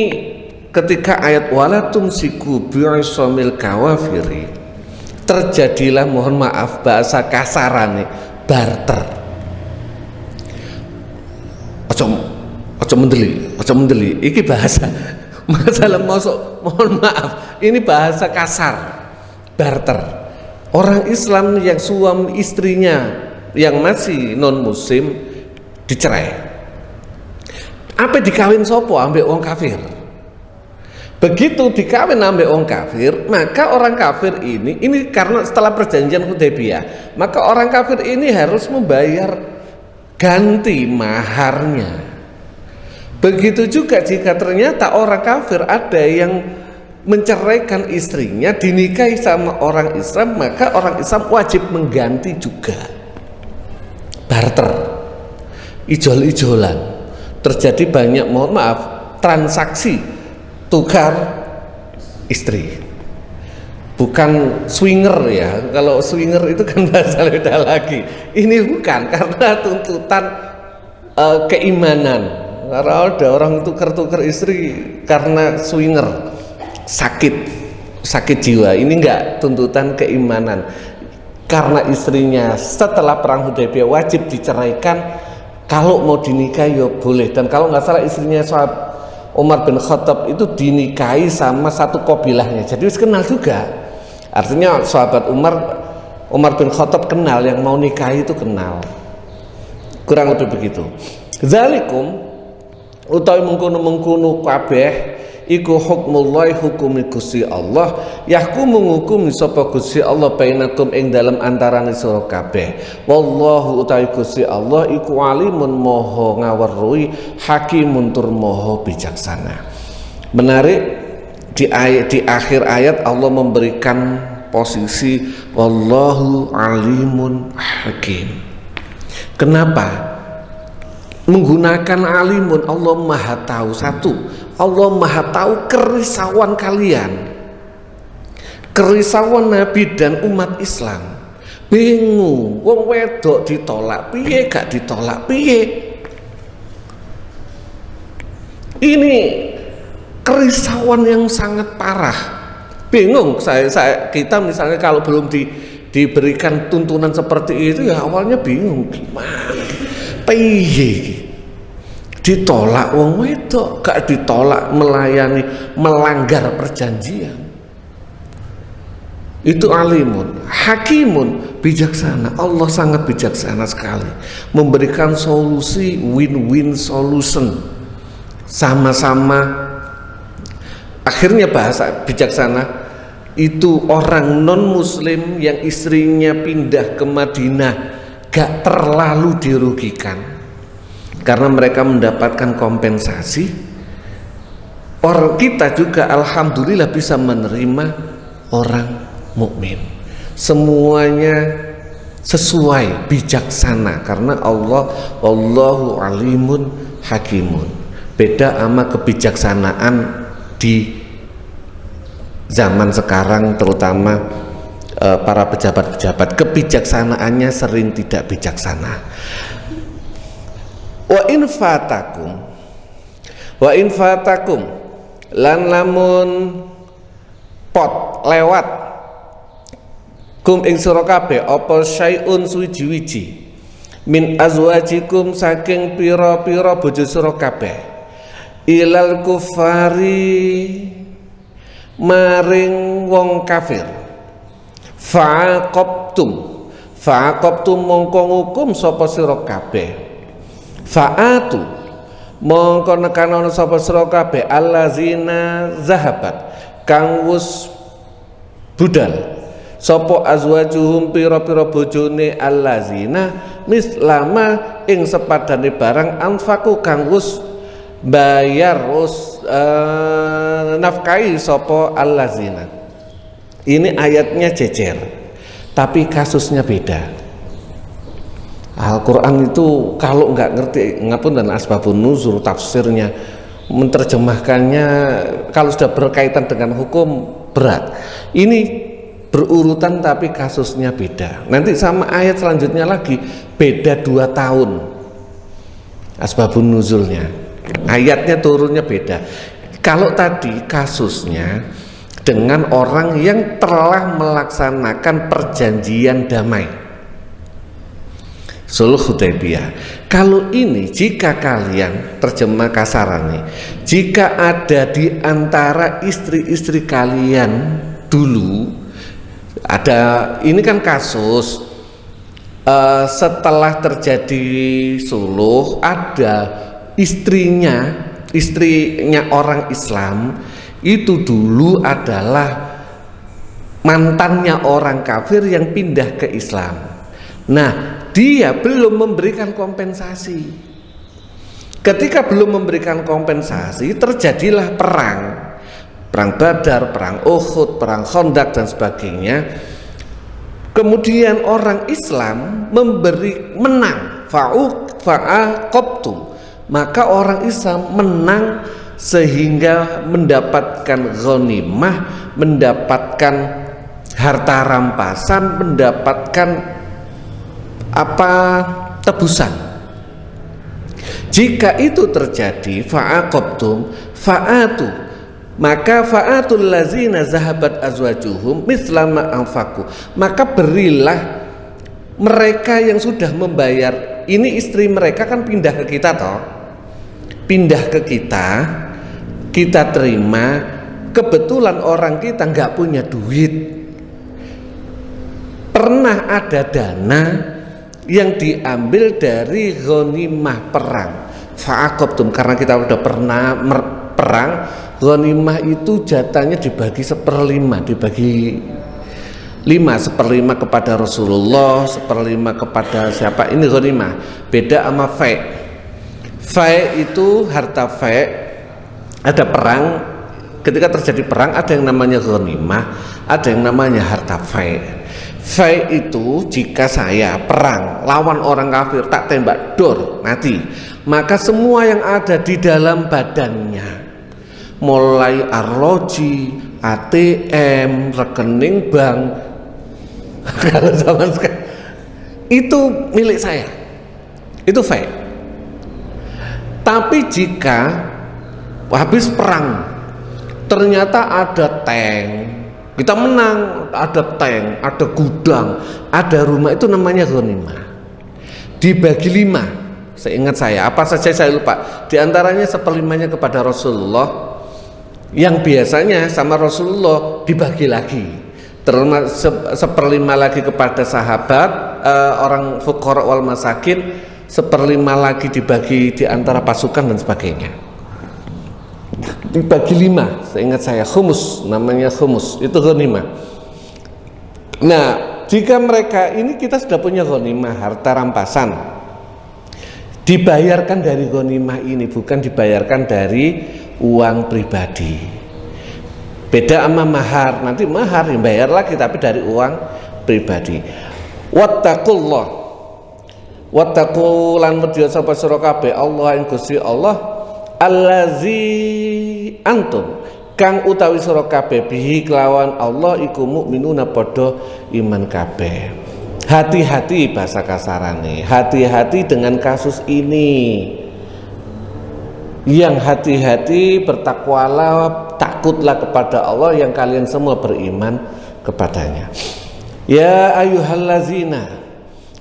ketika ayat wala tumsiku bi'isomil kawafiri terjadilah, mohon maaf bahasa kasarane, barter. Ojo mendeli iki bahasa masalah mohon maaf, ini bahasa kasar, barter. Orang Islam yang suami istrinya yang masih non muslim dicerai, apa dikawin sopo ambek wong kafir. Begitu dikawin ambek wong kafir, maka orang kafir ini karena setelah perjanjian Hudaybiyah, maka orang kafir ini harus membayar ganti maharnya. Begitu juga jika ternyata orang kafir ada yang menceraikan istrinya, dinikahi sama orang Islam, maka orang Islam wajib mengganti juga. Barter, ijol-ijolan, terjadi banyak, mohon maaf, transaksi tukar istri, bukan swinger ya. Kalau swinger itu kan bahasa beda lagi, ini bukan, karena tuntutan keimanan. Karena ada orang tukar-tukar istri karena swinger, sakit jiwa. Ini enggak tuntutan keimanan, karena istrinya setelah perang Hudaybiyah wajib diceraikan. Kalau mau dinikahi ya boleh. Dan kalau nggak salah istrinya sahabat Umar bin Khattab itu dinikahi sama satu kabilahnya, jadi harus kenal juga. Artinya sahabat Umar bin Khattab kenal, yang mau nikahi itu kenal, kurang lebih begitu. Zalikum utawi mengkono kabeh iku hukmullah, hukumi Gusti Allah, yahkumu ngukumi sapa Gusti Allah bainakum ing dalam antarané sira kabeh. Wallahu utawi Gusti Allah iku alimun maha ngaweruhi, hakimun tur maha bijaksana. Menarik di akhir ayat Allah memberikan posisi wallahu alimun hakim. Kenapa menggunakan alimun? Allah maha tahu. Satu, Allah maha tahu kerisauan kalian, kerisauan Nabi dan umat Islam. Bingung, wong wedok ditolak piye, gak ditolak piye. Ini kerisauan yang sangat parah. Bingung kita misalnya kalau belum diberikan tuntunan seperti itu, ya awalnya bingung gimana, piye ditolak wong wedok, gak ditolak melayani, melanggar perjanjian. Itu alimun, hakimun, bijaksana. Allah sangat bijaksana sekali, memberikan solusi win-win solution. Sama-sama, akhirnya bahasa bijaksana itu orang non muslim yang istrinya pindah ke Madinah gak terlalu dirugikan, karena mereka mendapatkan kompensasi. Orang kita juga alhamdulillah bisa menerima orang mukmin. Semuanya sesuai, bijaksana, karena Allah wallahu alimun hakimun. Beda sama kebijaksanaan di zaman sekarang, terutama para pejabat-pejabat, kebijaksanaannya sering tidak bijaksana. Wa in fatakum lan lamun pot lewat kum ing sira kabeh apa syai'un suwiji-wiji min azwajikum saking pira-pira bojo sira kabeh ilal kufari maring wong kafir fa'aqabtum mongko ngukum sapa sira kabeh fa'atu mongko nekanono sapa sira kabeh allazina zahabat kang wus budal sapa azwajuhum pira-pira bojone allazina mislama ing sepadane barang anfaku kang wus bayar wus nafkahi sapa allazina. Ini ayatnya jejer tapi kasusnya beda. Al-Quran itu kalau nggak ngerti ngapun dan asbabun nuzul tafsirnya menerjemahkannya kalau sudah berkaitan dengan hukum berat. Ini berurutan tapi kasusnya beda. Nanti sama ayat selanjutnya lagi beda 2 tahun asbabun nuzulnya, ayatnya turunnya beda. Kalau tadi kasusnya dengan orang yang telah melaksanakan perjanjian damai Sulh Hudaybiyah. Kalau ini jika kalian terjemah kasarannya, jika ada di antara istri-istri kalian dulu ada, ini kan kasus setelah terjadi suluh ada istrinya orang Islam itu dulu adalah mantannya orang kafir yang pindah ke Islam. Nah, dia belum memberikan kompensasi. Ketika belum memberikan kompensasi, terjadilah perang Badar, perang Uhud, perang Khandaq dan sebagainya. Kemudian orang Islam menang, fa'aqabtum, maka orang Islam menang sehingga mendapatkan ghanimah, mendapatkan harta rampasan, mendapatkan tebusan. Jika itu terjadi fa'aqabtum fa'atu, maka fa'atul lazina zahabat azwajuhum mislama anfaku, maka berilah mereka yang sudah membayar. Ini istri mereka kan pindah ke kita toh, pindah ke kita terima, kebetulan orang kita nggak punya duit, pernah ada dana yang diambil dari ghanimah perang fa'aqabtum, karena kita udah pernah perang, ghanimah itu jatahnya dibagi 1/5, dibagi 5/1 kepada Rasulullah, 1/5 kepada siapa. Ini ghanimah, beda sama fai itu harta fai. Ada perang, ketika terjadi perang ada yang namanya ghanimah, ada yang namanya harta fai. Fai itu jika saya perang lawan orang kafir, tak tembak dor mati, maka semua yang ada di dalam badannya, mulai arloji, ATM, rekening bank, kalau zaman sekarang itu milik saya, itu fai. Tapi jika habis perang ternyata ada tank, kita menang, ada tank, ada gudang, ada rumah, itu namanya ghanimah. Dibagi 5, seingat saya, apa saja saya lupa. Di antaranya 1/5 kepada Rasulullah, yang biasanya sama Rasulullah dibagi lagi, termasuk 1/5 lagi kepada sahabat, orang fuqara wal masakin, 1/5 lagi dibagi di antara pasukan dan sebagainya. Dibagi 5, seingat saya, khumus, namanya khumus, itu ghanimah. Nah, jika mereka ini, kita sudah punya ghanimah, harta rampasan, dibayarkan dari ghanimah ini, bukan dibayarkan dari uang pribadi. Beda sama mahar, nanti mahar dibayar lagi tapi dari uang pribadi. Wattaqullah, wattaqulan medya sapa sira kabeh Allah ing Gusti Allah, allazi antum kang utawi sira kabeh bihi kelawan Allah iku mukminuna padha iman kabeh. Hati-hati bahasa kasarane, hati-hati dengan kasus ini. Yang hati-hati bertakwalah, takutlah kepada Allah yang kalian semua beriman kepadanya. Ya ayyuhallazina,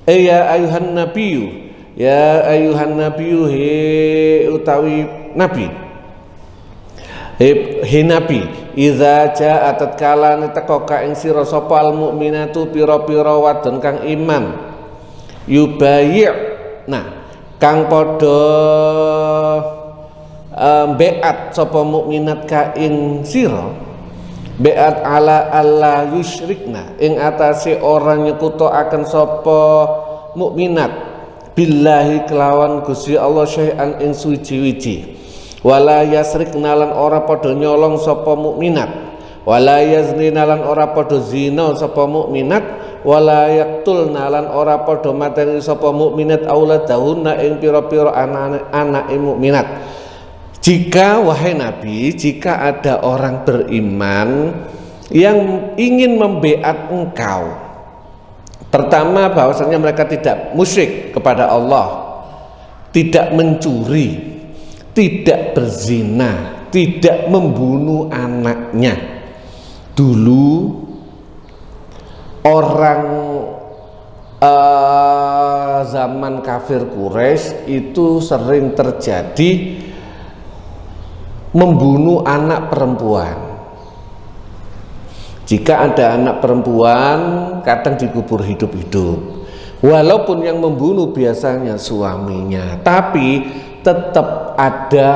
ya ayyuhan nabiyyu, ya ayyuhan nabiyyu, he utawi nabi, he nabi, idza jaa tatkala teka ka ing sira sapa al mukminatu pira-pira wadon kang iman, yubayyi' nah kang padha beat sapa mukminat ka ing sira, beat ala alla yusyrikna ing atase orang nyekutoaken sapa mukminat billahi kelawan Gusti Allah syai'an ing suci-wiji, wala yasrikna lan ora padha nyolong sapa mukminat, wala yaznina lan ora padha zina sapa mukminat, wala yaqtulna lan ora padha mateni sapa mukminat auladahunna ing pira-pira anake mukminat. Jika wahai Nabi, jika ada orang beriman yang ingin membeat engkau, pertama bahwasanya mereka tidak musyrik kepada Allah, tidak mencuri, tidak berzina, tidak membunuh anaknya. Dulu orang zaman kafir Quraisy itu sering terjadi membunuh anak perempuan. Jika ada anak perempuan kadang dikubur hidup-hidup, walaupun yang membunuh biasanya suaminya, tapi tetap ada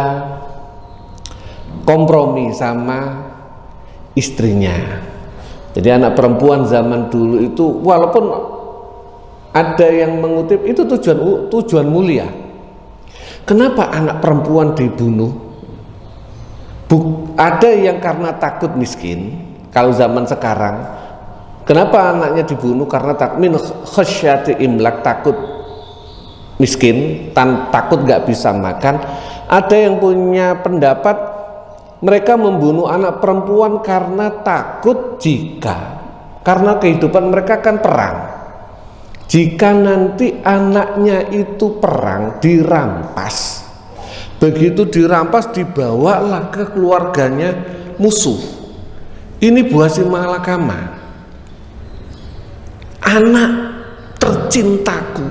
kompromi sama istrinya. Jadi anak perempuan zaman dulu itu walaupun ada yang mengutip itu tujuan mulia. Kenapa anak perempuan dibunuh? Ada yang karena takut miskin. Kalau zaman sekarang, kenapa anaknya dibunuh? Karena min khasyati imlak, takut miskin, takut nggak bisa makan. Ada yang punya pendapat mereka membunuh anak perempuan karena takut karena kehidupan mereka kan perang. Jika nanti anaknya itu perang dirampas, begitu dirampas dibawalah ke keluarganya musuh. Ini buah si malakama. Anak tercintaku,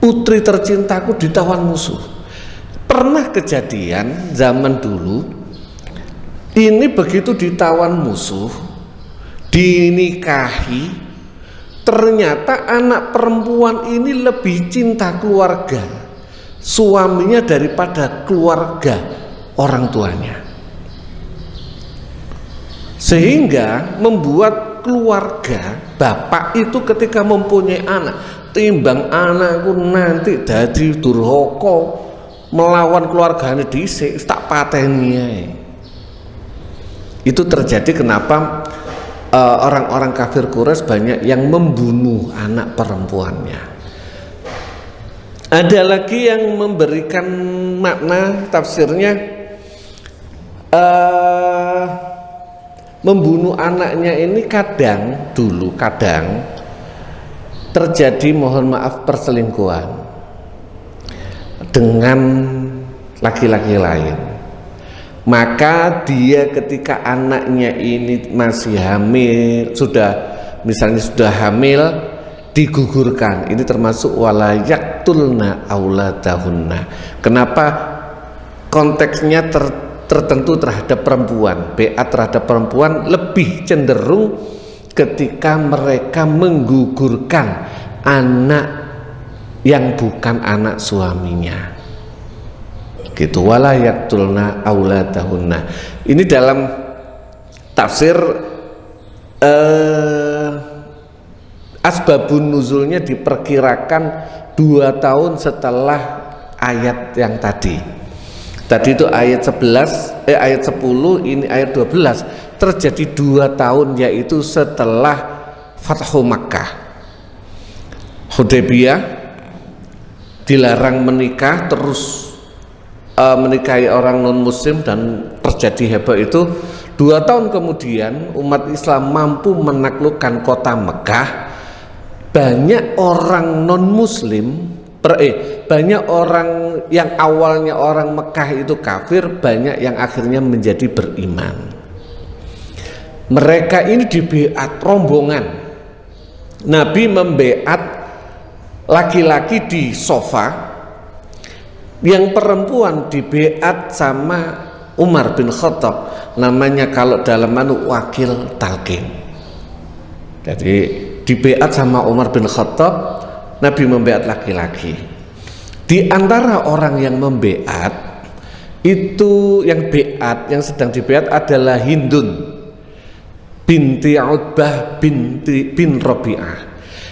putri tercintaku ditawan musuh. Pernah kejadian zaman dulu, ini begitu ditawan musuh, dinikahi, ternyata anak perempuan ini lebih cinta keluarga suaminya daripada keluarga orang tuanya, sehingga membuat keluarga bapak itu ketika mempunyai anak, timbang anakku nanti dadi durhaka melawan keluarganya dhisik tak pateni. Itu terjadi kenapa orang-orang kafir Quraisy banyak yang membunuh anak perempuannya. Ada lagi yang memberikan makna tafsirnya membunuh anaknya ini kadang terjadi, mohon maaf, perselingkuhan dengan laki-laki lain. Maka dia ketika anaknya ini masih hamil, misalnya sudah hamil, digugurkan. Ini termasuk wala yaqtulna auladahunna. Kenapa konteksnya tertentu terhadap perempuan? Beat terhadap perempuan lebih cenderung ketika mereka menggugurkan anak yang bukan anak suaminya. Gitu, wala yaqtulna auladahunna. Ini dalam tafsir asbabun nuzulnya diperkirakan 2 tahun setelah ayat yang tadi. Tadi itu ayat 10, ini ayat 12, terjadi 2 tahun, yaitu setelah Fathu Makkah. Hudaybiyah dilarang menikah, terus menikahi orang non muslim dan terjadi heboh itu, 2 tahun kemudian umat Islam mampu menaklukkan kota Mekah. Banyak orang non muslim banyak orang yang awalnya orang Mekah itu kafir, banyak yang akhirnya menjadi beriman. Mereka ini dibeat rombongan. Nabi membeat laki-laki di sofa, yang perempuan dibeat sama Umar bin Khattab, namanya kalau dalam wakil talqin. Jadi dibeat sama Umar bin Khattab, Nabi membeat laki-laki. Di antara orang yang membeat itu, yang sedang dibeat adalah Hindun binti Utbah bin Rabi'ah.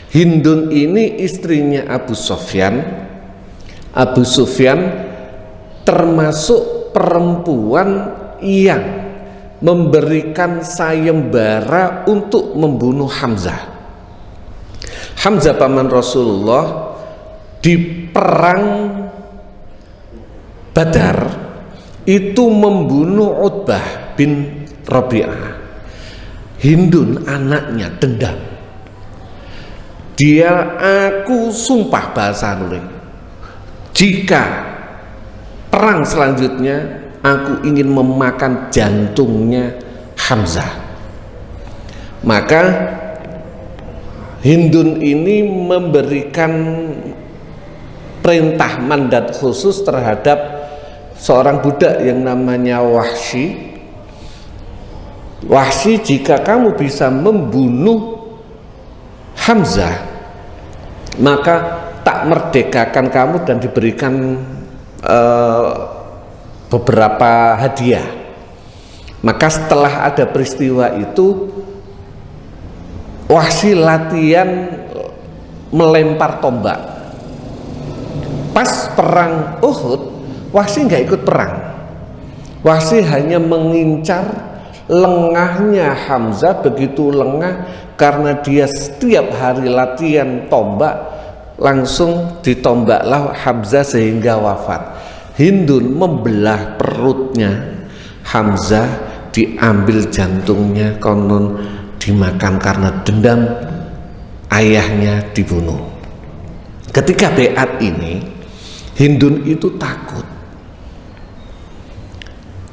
Hindun ini istrinya Abu Sufyan. Abu Sufyan termasuk perempuan yang memberikan sayembara untuk membunuh Hamzah. Hamzah paman Rasulullah di perang Badar itu membunuh Utbah bin Rabi'ah. Hindun anaknya dendam. Aku sumpah bahasa nulis, jika perang selanjutnya aku ingin memakan jantungnya Hamzah. Maka Hindun ini memberikan perintah mandat khusus terhadap seorang budak yang namanya Wahsy. Wahsy, jika kamu bisa membunuh Hamzah, maka tak merdekakan kamu dan diberikan beberapa hadiah. Maka setelah ada peristiwa itu, Wahsy latihan melempar tombak. Pas perang Uhud, Wahsy nggak ikut perang. Wahsy hanya mengincar lengahnya Hamzah, begitu lengah karena dia setiap hari latihan tombak, langsung ditombaklah Hamzah sehingga wafat. Hindun membelah perutnya Hamzah, diambil jantungnya, konon dimakan karena dendam ayahnya dibunuh. Ketika beat ini, Hindun itu takut,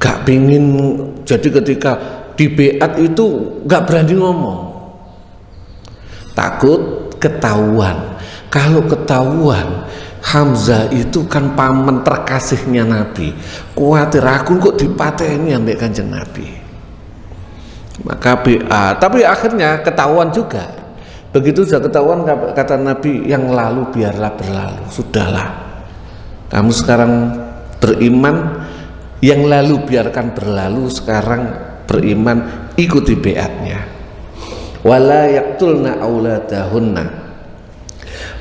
gak pingin. Jadi ketika di beat itu gak berani ngomong, takut ketahuan. Kalau ketahuan Hamzah itu kan paman terkasihnya Nabi, khawatir aku kok dipateni ambek Kanjeng Nabi. Maka tapi akhirnya ketahuan juga. Begitu sudah ketahuan, kata Nabi, yang lalu biarlah berlalu, sudahlah. Kamu sekarang beriman, yang lalu biarkan berlalu, sekarang beriman, ikuti beatnya. Wala yaqtulna auladahunna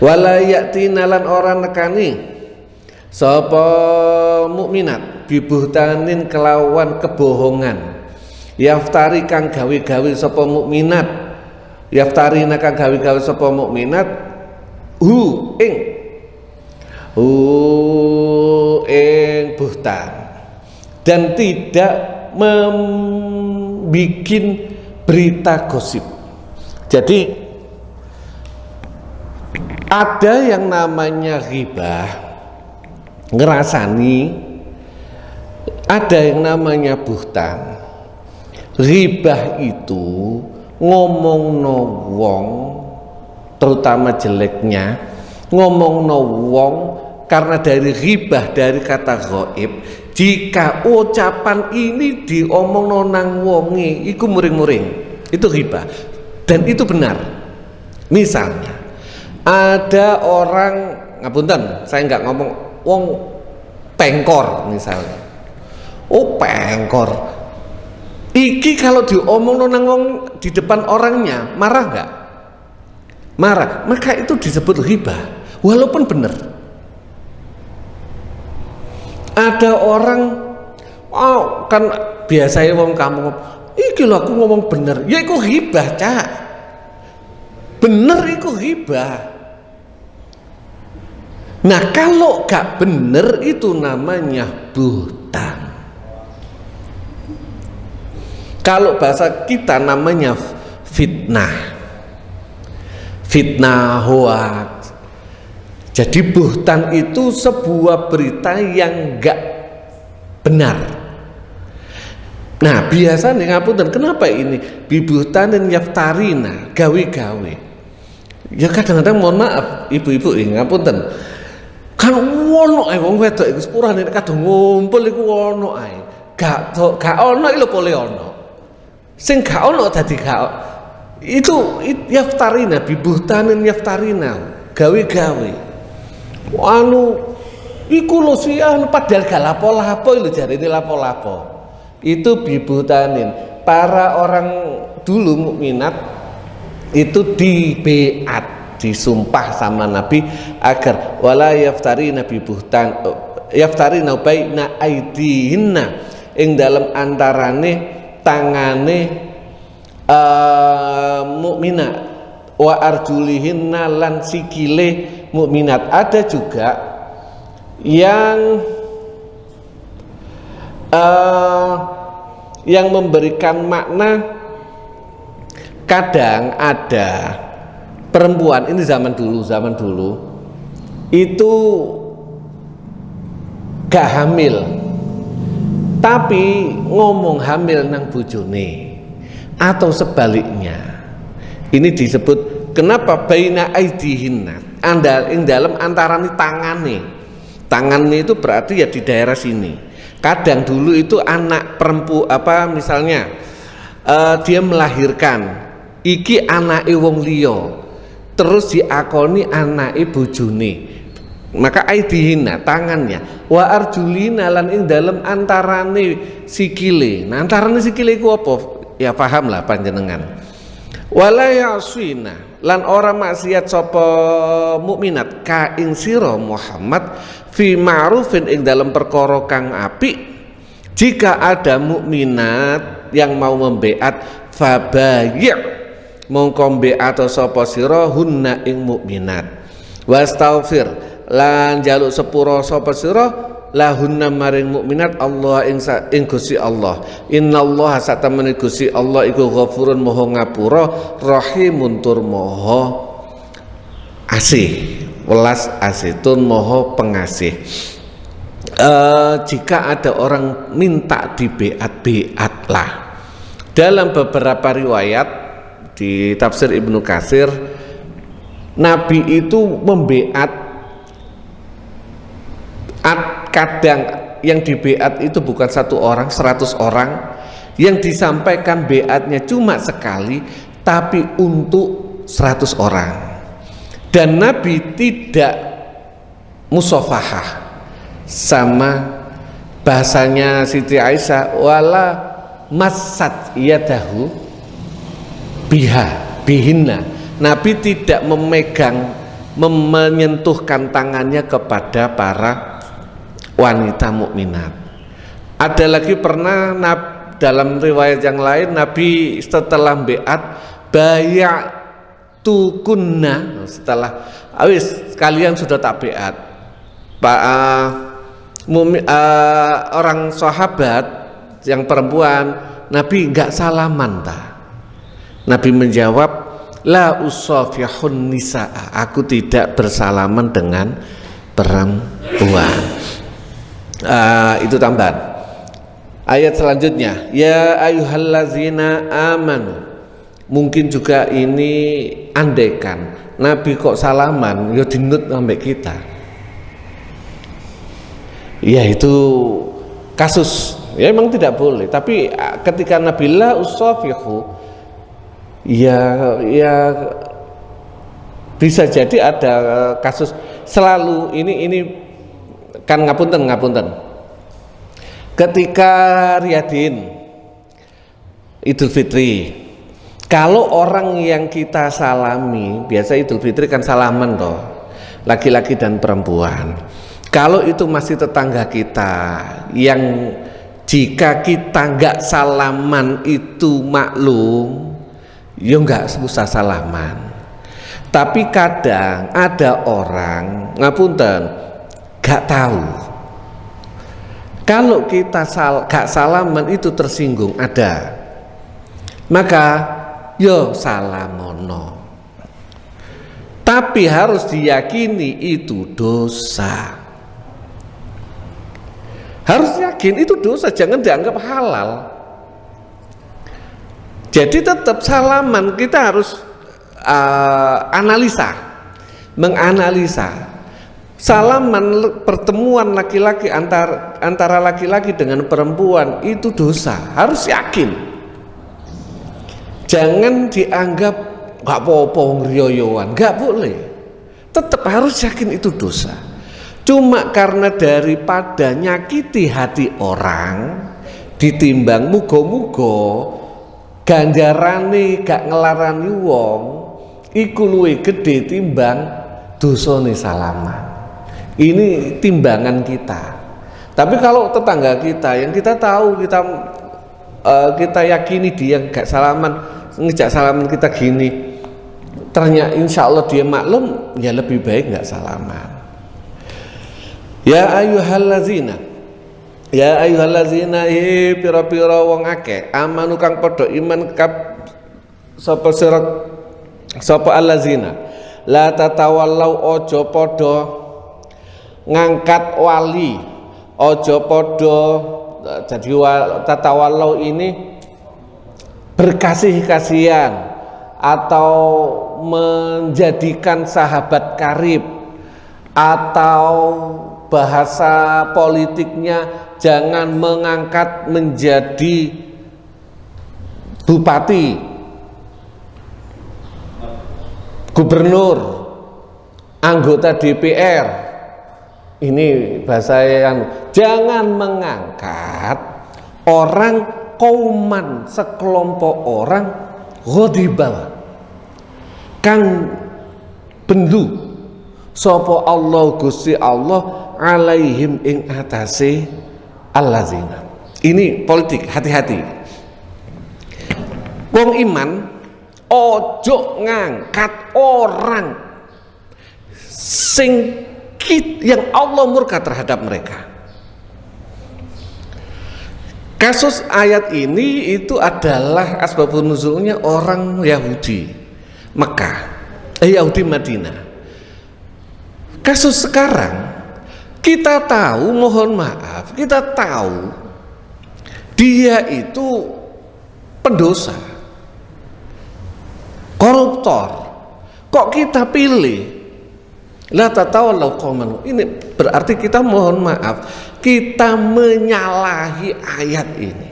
wala ya'tina lan orang nekani sapa mukminat bibuhtanin kelawan kebohongan. Yaftari kang gawe-gawe sapa mukminat, yaftarina kang gawe-gawe sapa mukminat ing buhtan, dan tidak membikin berita gosip. Jadi ada yang namanya ghibah, ngerasani, ada yang namanya buhtan. Ghibah itu ngomongno wong, terutama jeleknya, ngomongno wong karena dari ghibah, dari kata ghaib. Jika ucapan ini diomongno nang wonge, iku muring-muring, itu ghibah, dan itu benar. Misalnya ada orang, ngapunten, saya nggak ngomong wong pengkor misalnya. Oh pengkor. Iki kalau diomong nang wong di depan orangnya, marah nggak? Marah, maka itu disebut ghibah, walaupun benar. Ada orang, oh kan biasanya wong kamu, iki lho aku ngomong bener, ya iku ghibah, Cak. Bener iku ghibah. Nah kalau gak bener itu namanya buhtan. Kalau bahasa kita namanya fitnah. Fitnah, hoax. Jadi buhtan itu sebuah berita yang gak benar. Nah biasanya ngapunten, kenapa ini bibuhtanin yaftarina, gawe-gawe. Ya kadang-kadang mohon maaf ibu-ibu ngapunten, kan ono ae wong wedok iku sepurane kadang ngumpul iku ono ae. Gak ono iki lho pole ono. Sing gak ono dadi gak itu yaftarina bibuhtanin yaftarina, gawe-gawe. Anu iku lho sih padahal gak lapo-lapo lho jarine lapo-lapo. Itu bibuhtanin. Para orang dulu mukminat itu dibeat, disumpah sama Nabi agar wala yaftarina bibuhtan yaftarina baina aidihinna ing dalam antarane tangane mukminat wa arjulihinna lan sikile mukminat. Ada juga yang memberikan makna, kadang ada perempuan ini zaman dulu itu gak hamil tapi ngomong hamil nang bojone atau sebaliknya. Ini disebut kenapa baina aidihinna, ing dalam antarane tangane itu berarti ya di daerah sini. Kadang dulu itu anak perempuan misalnya dia melahirkan iki anake wong liya terus diakoni anake bojone, maka aidihina tangannya, wa arjulina lan ing dalem antarane sikile. Nah antarane sikile iku apa? Ya paham lah panjenengan. Wala yasina lan ora maksiat sapa mukminat ka ing sira Muhammad fi ma'rufin ing dalam perkara kang apik. Jika ada mukminat yang mau membeat fabayy' mongko beat sapa sira hunna ing mukminat wastaghfir lan jaluk sepura sapa sira lahunna maring mukminat Allah ing Gusti Allah. Innallaha satamani Gusti Allah iku ghafurun maha ngapura rahimun tur maha asih, welas asitun maha pengasih. Jika ada orang minta dibeat-beatlah. Dalam beberapa riwayat di tafsir Ibnu Katsir, Nabi itu membeat kadang yang dibeat itu bukan 1 orang, 100 orang. Yang disampaikan beatnya cuma sekali tapi untuk 100 orang. Dan Nabi tidak musafahah, sama bahasanya Siti Aisyah, wala massat yadahu bihinna. Nabi tidak menyentuhkan tangannya kepada para wanita mukminat. Ada lagi pernah dalam riwayat yang lain Nabi setelah beat bayatukunna, setelah kalian sudah tak beat orang sahabat yang perempuan, Nabi enggak salaman Nabi menjawab la usafihun nisaa, aku tidak bersalaman dengan perempuan. Itu tambahan. Ayat selanjutnya, ya ayyuhallazina amanu. Mungkin juga ini andaikan Nabi kok salaman ya dinut sampai kita. Ya itu kasus, ya memang tidak boleh. Tapi ketika Nabi la usafihu, ya bisa jadi ada kasus selalu ini kan ngapunten ketika Riyadin Idul Fitri, kalau orang yang kita salami, biasa Idul Fitri kan salaman toh, laki-laki dan perempuan. Kalau itu masih tetangga kita yang jika kita nggak salaman itu maklum, ya nggak usah salaman. Tapi kadang ada orang ngapunten gak tahu kalau kita gak salaman itu tersinggung, ada. Maka yo salamono. Tapi harus diyakini itu dosa. Harus yakin itu dosa, jangan dianggap halal. Jadi tetap salaman kita harus menganalisa. Salaman pertemuan laki-laki antara laki-laki dengan perempuan itu dosa, harus yakin. Jangan dianggap gak apa-apa ngriyoyoan, gak boleh. Tetap harus yakin itu dosa. Cuma karena daripada nyakiti hati orang, ditimbang muga-muga ganjarane gak ngelarani wong iku luwih gede timbang dosane salaman. Ini timbangan kita. Tapi kalau tetangga kita yang kita tahu, kita yakini dia gak salaman, ngejak salaman kita gini, ternyata insya Allah dia maklum, ya lebih baik gak salaman. Ya ayyuhallazina pira-pira wong akeh amanu kang padha iman sapa allazina la tatawallau ojo padha ngangkat wali, ojo podo. Jadi tatawallau ini berkasih-kasihan atau menjadikan sahabat karib, atau bahasa politiknya jangan mengangkat menjadi bupati, gubernur, anggota DPR. Ini bahasa yang jangan mengangkat orang kauman, sekelompok orang ghadibah kang bendu sapa Allah Gusti Allah alaihim ing atase allazina. Ini politik, hati-hati. Wong iman ojo ngangkat orang sing yang Allah murka terhadap mereka. Kasus ayat ini itu adalah asbabun nuzulnya orang Yahudi Mekah, Yahudi Madinah. Kasus sekarang kita tahu, mohon maaf, kita tahu dia itu pendosa, koruptor. Kok kita pilih? La tatawallau qauman. Ini berarti kita mohon maaf, kita menyalahi ayat ini.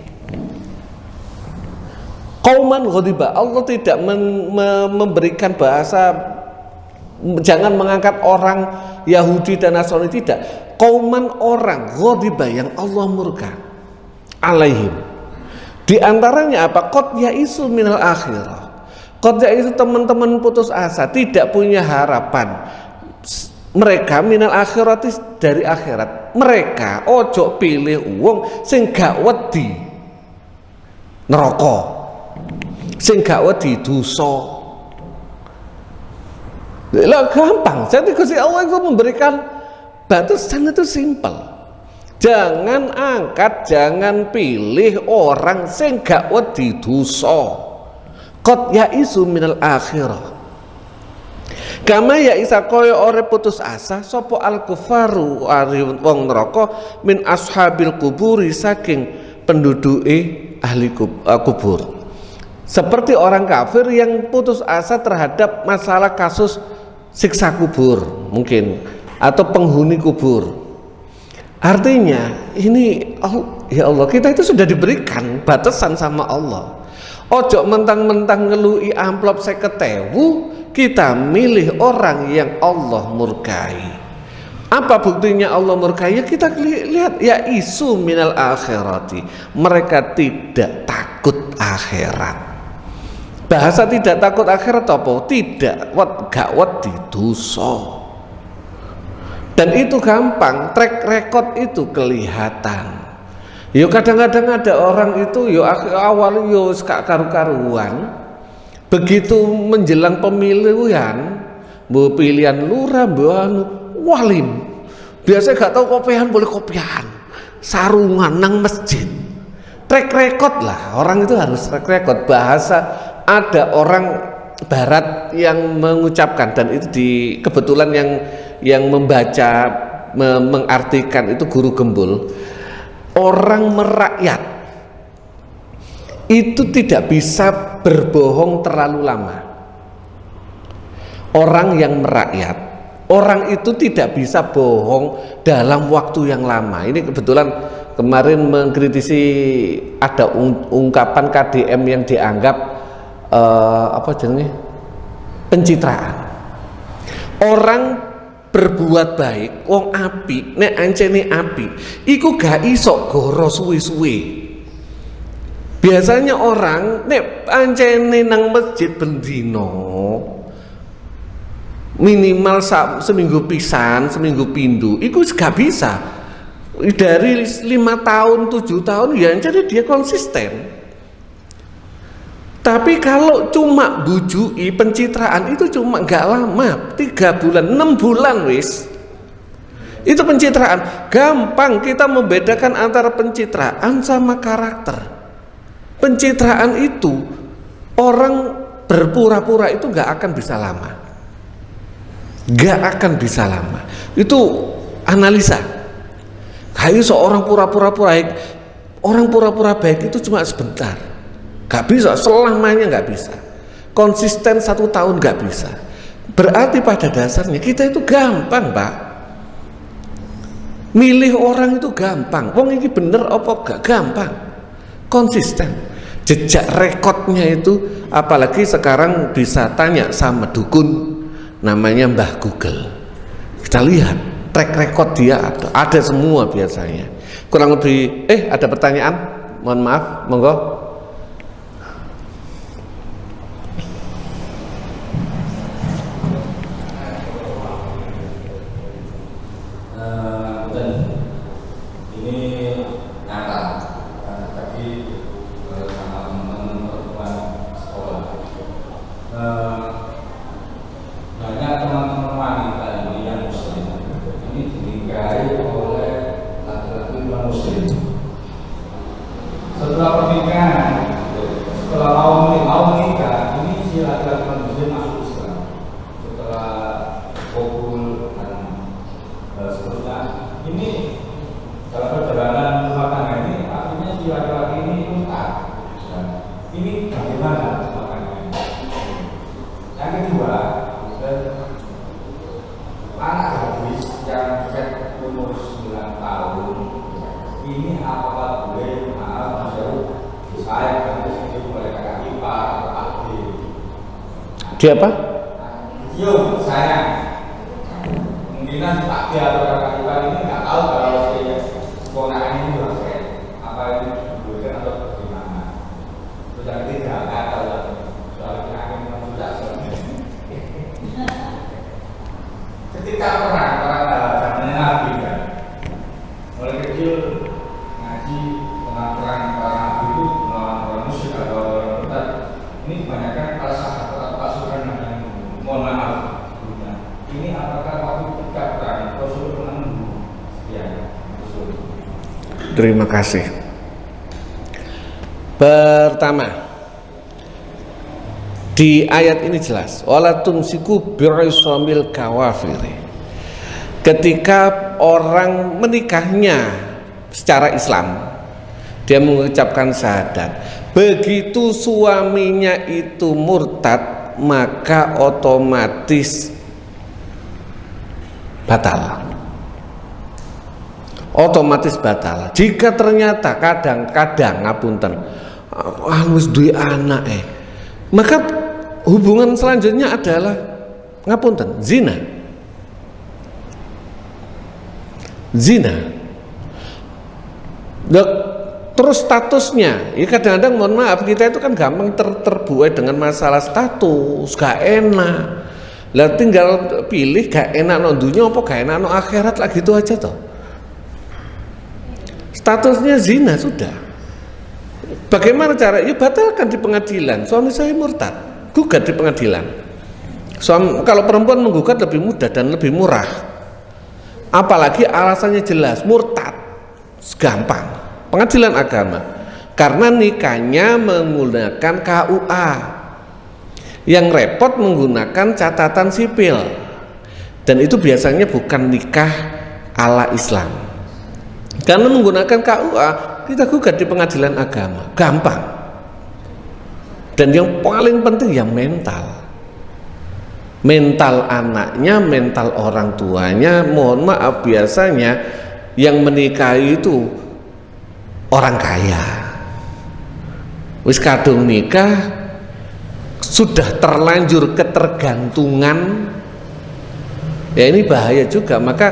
Qauman ghadiba, Allah tidak memberikan bahasa jangan mengangkat orang Yahudi dan Nasrani, tidak. Qauman orang ghadiba yang Allah murka alaihim. Di antaranya apa? Qad yaisu minal akhirah. Qad yaisu, teman-teman putus asa, tidak punya harapan. Mereka minal akhiratis, dari akhirat. Mereka ojo pilih wong sing gak wedi neraka, sing gak wedi dosa. Lah gampang. Jadi Gusti Allah itu memberikan batasan itu simpel. Jangan angkat, jangan pilih orang sing gak wedi dosa. Qad yaisu minal akhirah. Kama ya isa koyo ore putus asa sopo al kufaru ari wong neraka min ashabil kuburi, saking penduduke ahli kubur. Seperti orang kafir yang putus asa terhadap masalah kasus siksa kubur mungkin, atau penghuni kubur. Artinya ini ya Allah, kita itu sudah diberikan batasan sama Allah. Ojo mentang-mentang ngelui amplop 50.000 kita milih orang yang Allah murkai. Apa buktinya Allah murkai? Ya kita lihat, ya isu minal akhirati, mereka tidak takut akhirat. Bahasa tidak takut akhirat apa? Tidak gak wedi dosa. Dan itu gampang, track record itu kelihatan. Yo kadang-kadang ada orang itu yo awal yo gak karu-karuan, begitu menjelang pemilihan mbok pilihan lurah, mbok anu walim. Biasa gak tahu kopiahan boleh kopiahan. Sarungan nang masjid. Track record lah, orang itu harus track record. Bahasa ada orang barat yang mengucapkan, dan itu kebetulan yang membaca mengartikan itu guru Gembul. Orang merakyat itu tidak bisa berbohong terlalu lama. Orang yang merakyat, orang itu tidak bisa bohong dalam waktu yang lama. Ini kebetulan kemarin mengkritisi ada ungkapan KDM yang dianggap pencitraan. Orang berbuat baik, wong api, nek ancene api, iku gak iso goro suwe-suwe. Biasanya orang nek ancene nang masjid bendino minimal seminggu pisan, seminggu pindu, iku gak bisa. Dari 5 tahun, 7 tahun ya jadi dia konsisten. Tapi kalau cuma bujui pencitraan itu cuma gak lama, 3 bulan, 6 bulan wis. Itu pencitraan. Gampang kita membedakan antara pencitraan sama karakter. Pencitraan itu orang berpura-pura itu gak akan bisa lama. Gak akan bisa lama. Itu analisa. Kayak seorang pura-pura baik, orang pura-pura baik itu cuma sebentar. Gak bisa, selamanya gak bisa. Konsisten 1 tahun gak bisa. Berarti pada dasarnya kita itu gampang, Pak. Milih orang itu gampang. Wong ini bener apa gak? Gampang. Konsisten. Jejak rekodnya itu, apalagi sekarang bisa tanya sama dukun namanya Mbah Google. Kita lihat track record dia ada semua biasanya. Kurang lebih ada pertanyaan? Mohon maaf, monggo. Dia apa? Yo, sayang. Kemungkinan Pak Dia atau kakak ipar ini nggak tahu kalau si keponakan ini juga saya apa ini dibutuhkan atau bagaimana. Terus yang ketiga nggak tahu soal penyakit memang sudah ketika perang zamannya Nabi kan, mulai kecil ngaji tentang perang para Nabi itu melawan orang musyrik atau orang murtad. Ini kebanyakan para sahabat pasukan yang mohon maaf. Ini apakah waktu ketika perang Rasul pernah membunuh? Ya, Rasul. Terima kasih. Pertama, di ayat ini jelas, wala tumsiku bi'isamil kawafiri. Ketika orang menikahnya secara Islam, dia mengucapkan syahadat. Begitu suaminya itu murtad, maka otomatis batal. Otomatis batal. Jika ternyata kadang-kadang ngapunten, wis duwe anak maka hubungan selanjutnya adalah ngapunten, zina. Terus statusnya, ya kadang-kadang mohon maaf kita itu kan gampang terbuai dengan masalah status, gak enak. Lah tinggal pilih gak enak no dunia apa gak enak no akhirat lah gitu aja toh. Statusnya zina sudah. Bagaimana cara? Ya batalkan di pengadilan. Suami saya murtad, gugat di pengadilan. Kalau perempuan menggugat lebih mudah dan lebih murah, apalagi alasannya jelas, murtad, gampang. Pengadilan agama, karena nikahnya menggunakan KUA, yang repot menggunakan catatan sipil, dan itu biasanya bukan nikah ala Islam. Karena menggunakan KUA, kita gugat di pengadilan agama, gampang. Dan yang paling penting yang mental anaknya, mental orang tuanya. Mohon maaf, biasanya yang menikahi itu orang kaya, wis kadung nikah sudah terlanjur ketergantungan, ya ini bahaya juga. Maka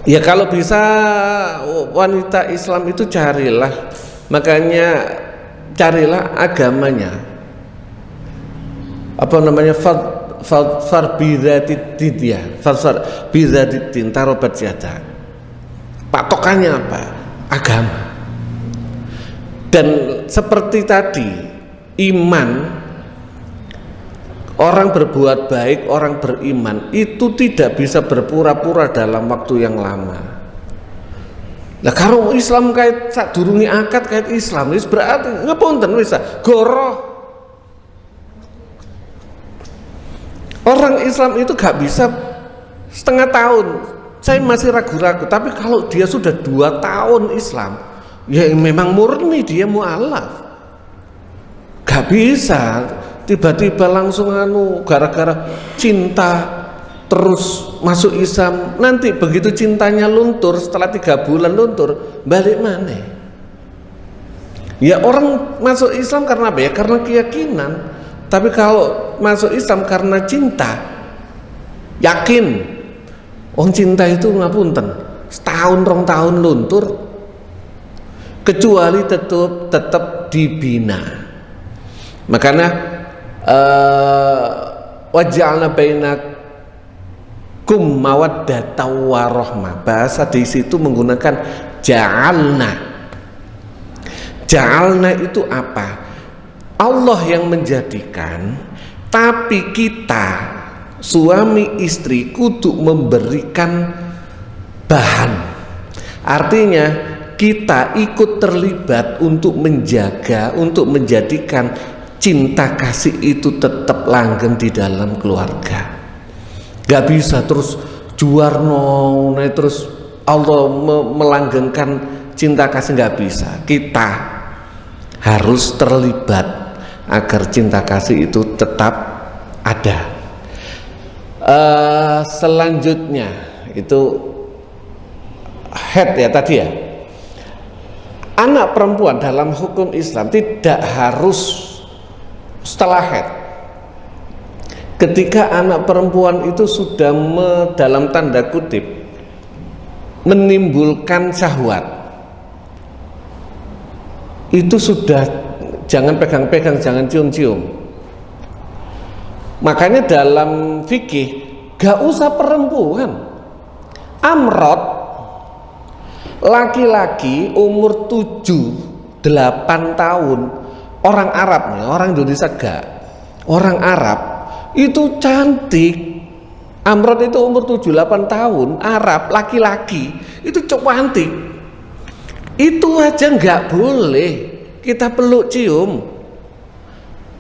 ya kalau bisa wanita Islam itu carilah agamanya, apa namanya, far bidzatid ya, far bidzatid tarobat jada. Patokannya apa? Agama. Dan seperti tadi, iman, orang berbuat baik, orang beriman itu tidak bisa berpura-pura dalam waktu yang lama. Nah kalau Islam kait sadurunge akad kait Islam, wis berarti ngapunten wis goroh. Orang Islam itu gak bisa setengah tahun, saya masih ragu-ragu. Tapi kalau dia sudah 2 tahun Islam, ya memang murni dia mu'alaf. Gak bisa tiba-tiba langsung gara-gara cinta terus masuk Islam. Nanti begitu cintanya luntur, setelah 3 bulan luntur, balik mana? Ya orang masuk Islam karena apa ya? Karena keyakinan. Tapi kalau masuk Islam karena cinta, yakin, cinta itu ngapunten, setahun 2 tahun luntur, kecuali tetap dibina. Makanya waj'alna bainakum mawaddatan warahmah. Bahasa di situ menggunakan ja'alna. Ja'alna itu apa? Allah yang menjadikan, tapi kita suami istri kudu memberikan bahan. Artinya kita ikut terlibat untuk menjaga, untuk menjadikan cinta kasih itu tetap langgeng di dalam keluarga. Gak bisa terus juarno, terus Allah melanggengkan cinta kasih, gak bisa. Kita harus terlibat agar cinta kasih itu tetap ada. Selanjutnya itu head ya tadi ya. Anak perempuan dalam hukum Islam tidak harus setelah head. Ketika anak perempuan itu sudah dalam tanda kutip menimbulkan syahwat, itu sudah jangan pegang-pegang, jangan cium-cium. Makanya dalam fikih gak usah perempuan. Amrod laki-laki umur 7-8 tahun, orang Arab nih, orang Indonesia gak. Orang Arab itu cantik. Amrod itu umur 7-8 tahun, Arab, laki-laki itu cantik. Itu aja nggak boleh kita peluk cium.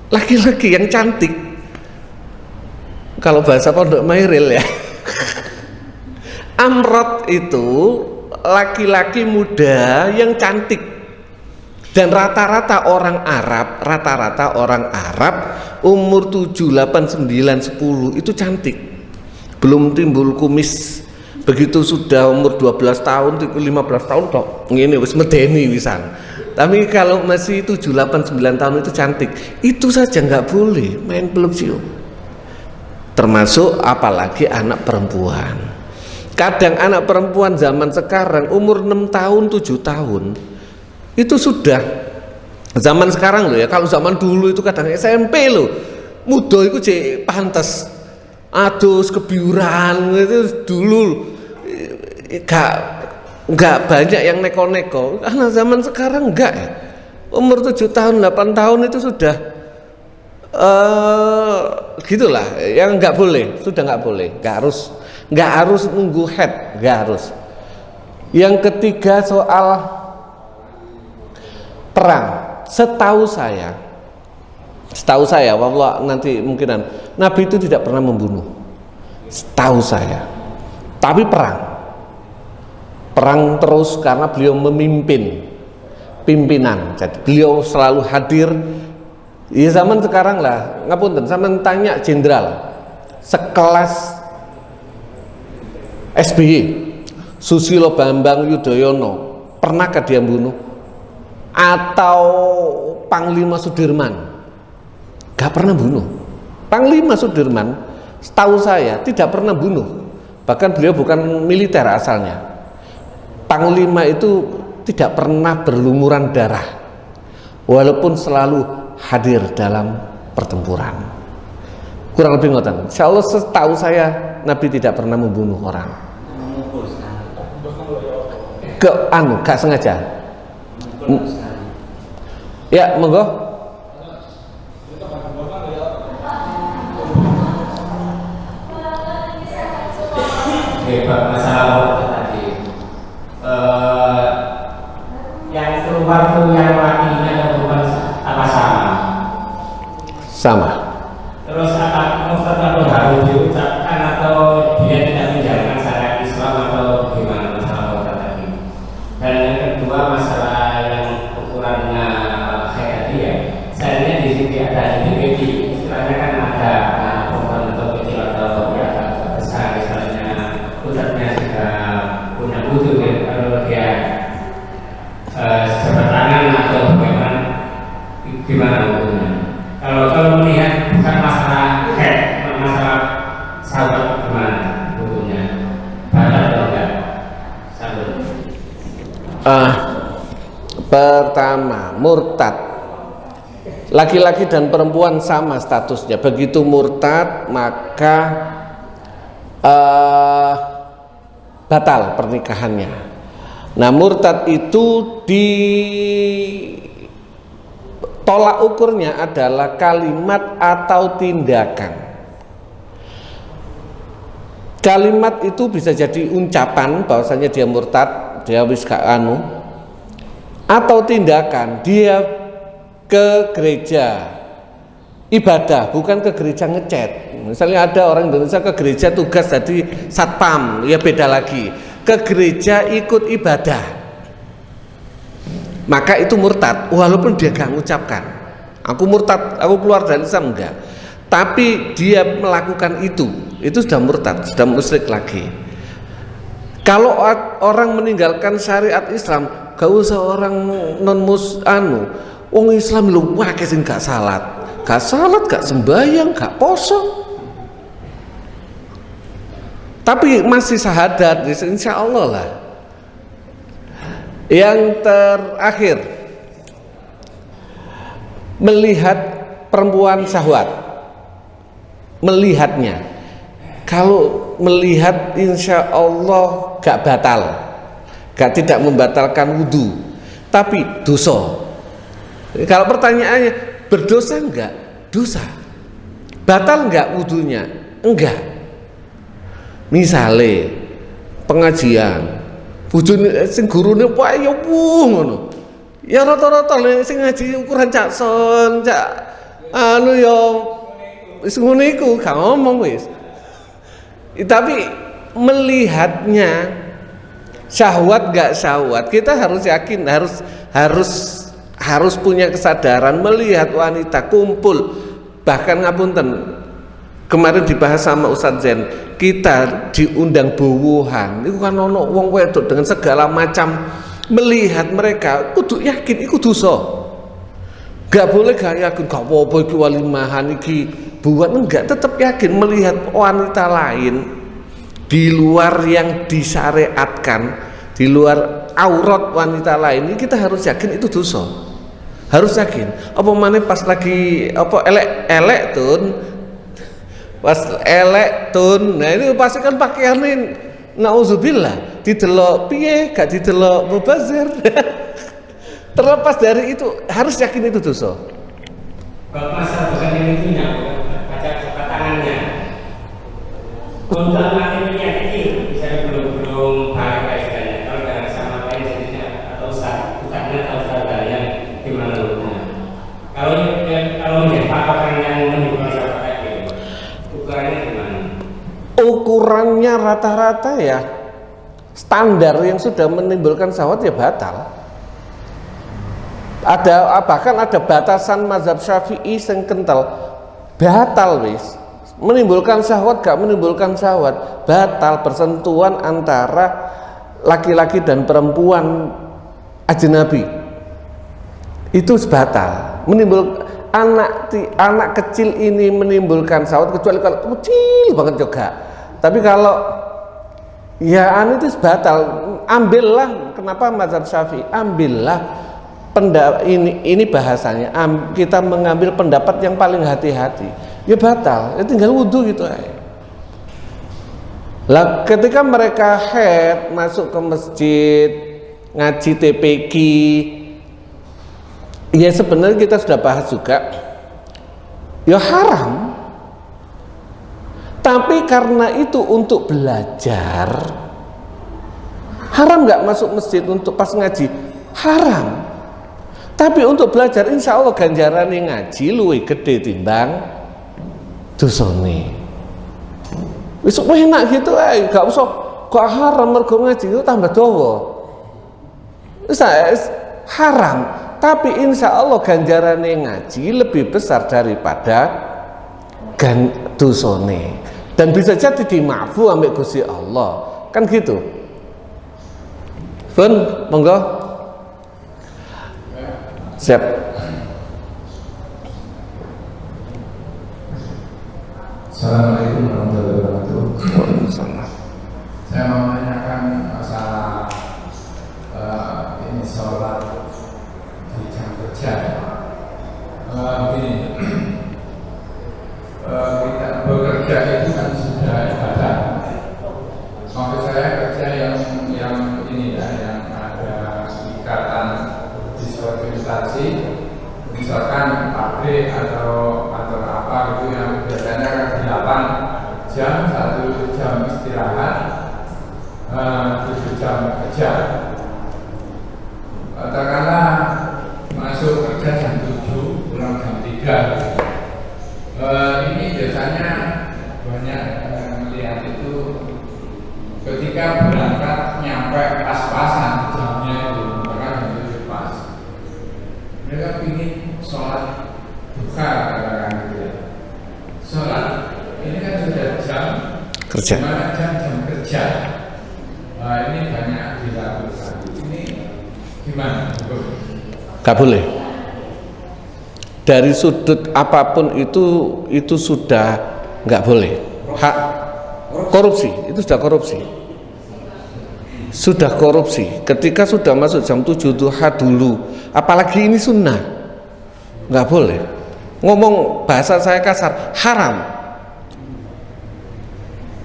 Laki-laki yang cantik, kalau bahasa Pondok Mairil ya, Amrod itu laki-laki muda yang cantik. Dan rata-rata orang Arab umur 7, 8, 9, 10 itu cantik. Belum timbul kumis. Begitu sudah umur 12 tahun, 15 tahun kok ngene wis medeni wisan. Tapi kalau masih 7, 8, 9 tahun itu cantik. Itu saja nggak boleh main peluk cium. Termasuk apalagi anak perempuan. Kadang anak perempuan zaman sekarang umur 6 tahun, 7 tahun itu sudah zaman sekarang loh ya. Kalau zaman dulu itu kadang SMP loh, muda itu cek pantes adus kebiuran itu dulu. Enggak banyak yang neko-neko. Karena zaman sekarang enggak ya. Umur 7 tahun, 8 tahun itu sudah Gitulah, yang nggak boleh, sudah nggak boleh, nggak harus nunggu haid, nggak harus. Yang ketiga soal perang, setahu saya, wallah nanti mungkinan Nabi itu tidak pernah membunuh, setahu saya. Tapi perang terus karena beliau memimpin pimpinan, jadi beliau selalu hadir. Ya zaman sekarang lah, ngapunten, sama tanya jenderal sekelas SBY, Susilo Bambang Yudhoyono, pernahkah dia bunuh? Atau Panglima Sudirman, gak pernah bunuh. Panglima Sudirman, setahu saya tidak pernah bunuh. Bahkan beliau bukan militer asalnya. Panglima itu tidak pernah berlumuran darah, walaupun selalu hadir dalam pertempuran. Kurang lebih ngoten. Insyaallah setahu saya Nabi tidak pernah membunuh orang. Gak sengaja. Ya, monggo. Masalah tadi, yang keluar itu yang lakinya dan bukan apa sama. Terus apa Mustafa harus diucapkan atau dia tidak menjalankan syariat Islam atau gimana masalah tadi? Dan yang kedua masalah yang ukurannya kayak tadi ya, sayangnya di sini ada IDPD, istilahnya kan ada perempuan atau kecil atau ya besar, istilahnya utatnya sudah punya butuh ya, kalau dia sejabat tangan atau gimana hukumnya? Kalau melihat bukan masalah masalah sahabat gimana hukumnya? Batal atau enggak? Sambut. Pertama, murtad. Laki-laki dan perempuan sama statusnya. Begitu murtad maka batal pernikahannya. Nah, murtad itu tolak ukurnya adalah kalimat atau tindakan. Kalimat itu bisa jadi ucapan bahwasanya dia murtad, dia wis gak anu, atau tindakan dia ke gereja ibadah, bukan ke gereja ngechat. Misalnya ada orang Indonesia ke gereja tugas jadi satpam, ya beda lagi. Ke gereja ikut ibadah, maka itu murtad, walaupun dia gak mengucapkan aku murtad, aku keluar dari Islam, enggak, tapi dia melakukan itu sudah murtad, sudah musyrik lagi. Kalau orang meninggalkan syariat Islam, gak usah orang non wong Islam lu wae sing gak salat, gak sembahyang, gak poso, tapi masih syahadat, insya Allah lah. Yang terakhir, melihat perempuan syahwat, melihatnya. Kalau melihat insya Allah gak batal, tidak membatalkan wudhu, tapi dosa. Kalau pertanyaannya berdosa enggak? Dosa. Batal enggak wudhunya? Enggak. Misale pengajian, bojone sing gurune wae ya ngono. Ya rata-rata sing ngaji ukuran cak son, cak anu ya wis ngono iku, gak ngomong wis. Tapi melihatnya syahwat gak syahwat, kita harus yakin, harus punya kesadaran melihat wanita kumpul. Bahkan ngapunten, kemarin dibahas sama Ustadz Zen, kita diundang bowohan, itu kan ono wong wedok dengan segala macam, melihat mereka kudu yakin iku dosa. Gak boleh gak yakin, gak apa-apa iki walimahan iki buat, enggak, tetap yakin melihat wanita lain di luar yang disyariatkan, di luar aurat wanita lain, ini kita harus yakin itu dosa. Harus yakin. Apa mana pas lagi apa elek tun, pas elek tun, nah ini pasti kan pakaianin nauzubillah, didelok piye gak didelok mubazir. Terlepas dari itu harus yakin itu dosa. Kalau masalah bukan yang itunya, baca tangannya. Untuk anak yang kecil bisa belum balik istilahnya. Kalau dengan sama lain jadinya atau bukannya atau usahanya gimana hukumnya? Kalau menjadi patokan yang menimbulkan syahwat tadi, ukurannya gimana? Ukurannya rata-rata ya standar yang sudah menimbulkan syahwat ya batal. Ada bahkan ada batasan mazhab Syafi'i yang kental, batal wis. Menimbulkan syahwat gak menimbulkan syahwat, batal persentuhan antara laki-laki dan perempuan ajnabi. Itu batal. Anak kecil ini menimbulkan syahwat kecuali kalau kecil banget juga. Tapi kalau ya itu batal. Ambillah, kenapa mazhab Syafi'i? Ambillah ini bahasanya kita mengambil pendapat yang paling hati-hati, ya batal, ya tinggal wudhu gitu aja. Lah ketika mereka haid masuk ke masjid ngaji TPQ, ya sebenarnya kita sudah bahas juga, ya haram. Tapi karena itu untuk belajar, haram nggak masuk masjid untuk pas ngaji? Haram. Tapi untuk belajar insya Allah ganjaran yang ngaji luwih gede timbang dosane. Wis enak gitu ae, gak usah kok haram mergo ngaji itu tambah dawa. Wis haram, tapi insya Allah ganjaran yang ngaji lebih besar daripada dosane. Dan bisa jadi dimaafu ambek Gusti Allah. Kan gitu. Pun monggo. Siap. Assalamualaikum warahmatullahi wabarakatuh. Waalaikumsalam. Saya mau menanyakan masalah ini sholat di jam kerja. Begini, kita bekerja itu kan sudah ibadah. Maksud saya kerja yang ini ya, yang ada ikatan di suatu instansi, misalkan pabrik atau apa gitu yang biasanya 8 jam, 1 jam istirahat, 7 jam kerja. Katakanlah masuk kerja jam 7, pulang jam 3. Ini biasanya banyak melihat itu ketika berangkat nyampe pas-pasan jamnya itu, bahkan jam 7 pas. Mereka ingin sholat duha katakan gitu ya. Sholat ini kan sudah jam Kerja. jam kerja. Ini banyak dilakukan. Ini gimana? Gak boleh. Dari sudut apapun itu sudah nggak boleh. Hak korupsi, itu sudah korupsi. Sudah korupsi. Ketika sudah masuk jam 7 duha dulu, apalagi ini sunnah, nggak boleh. Ngomong bahasa saya kasar, haram.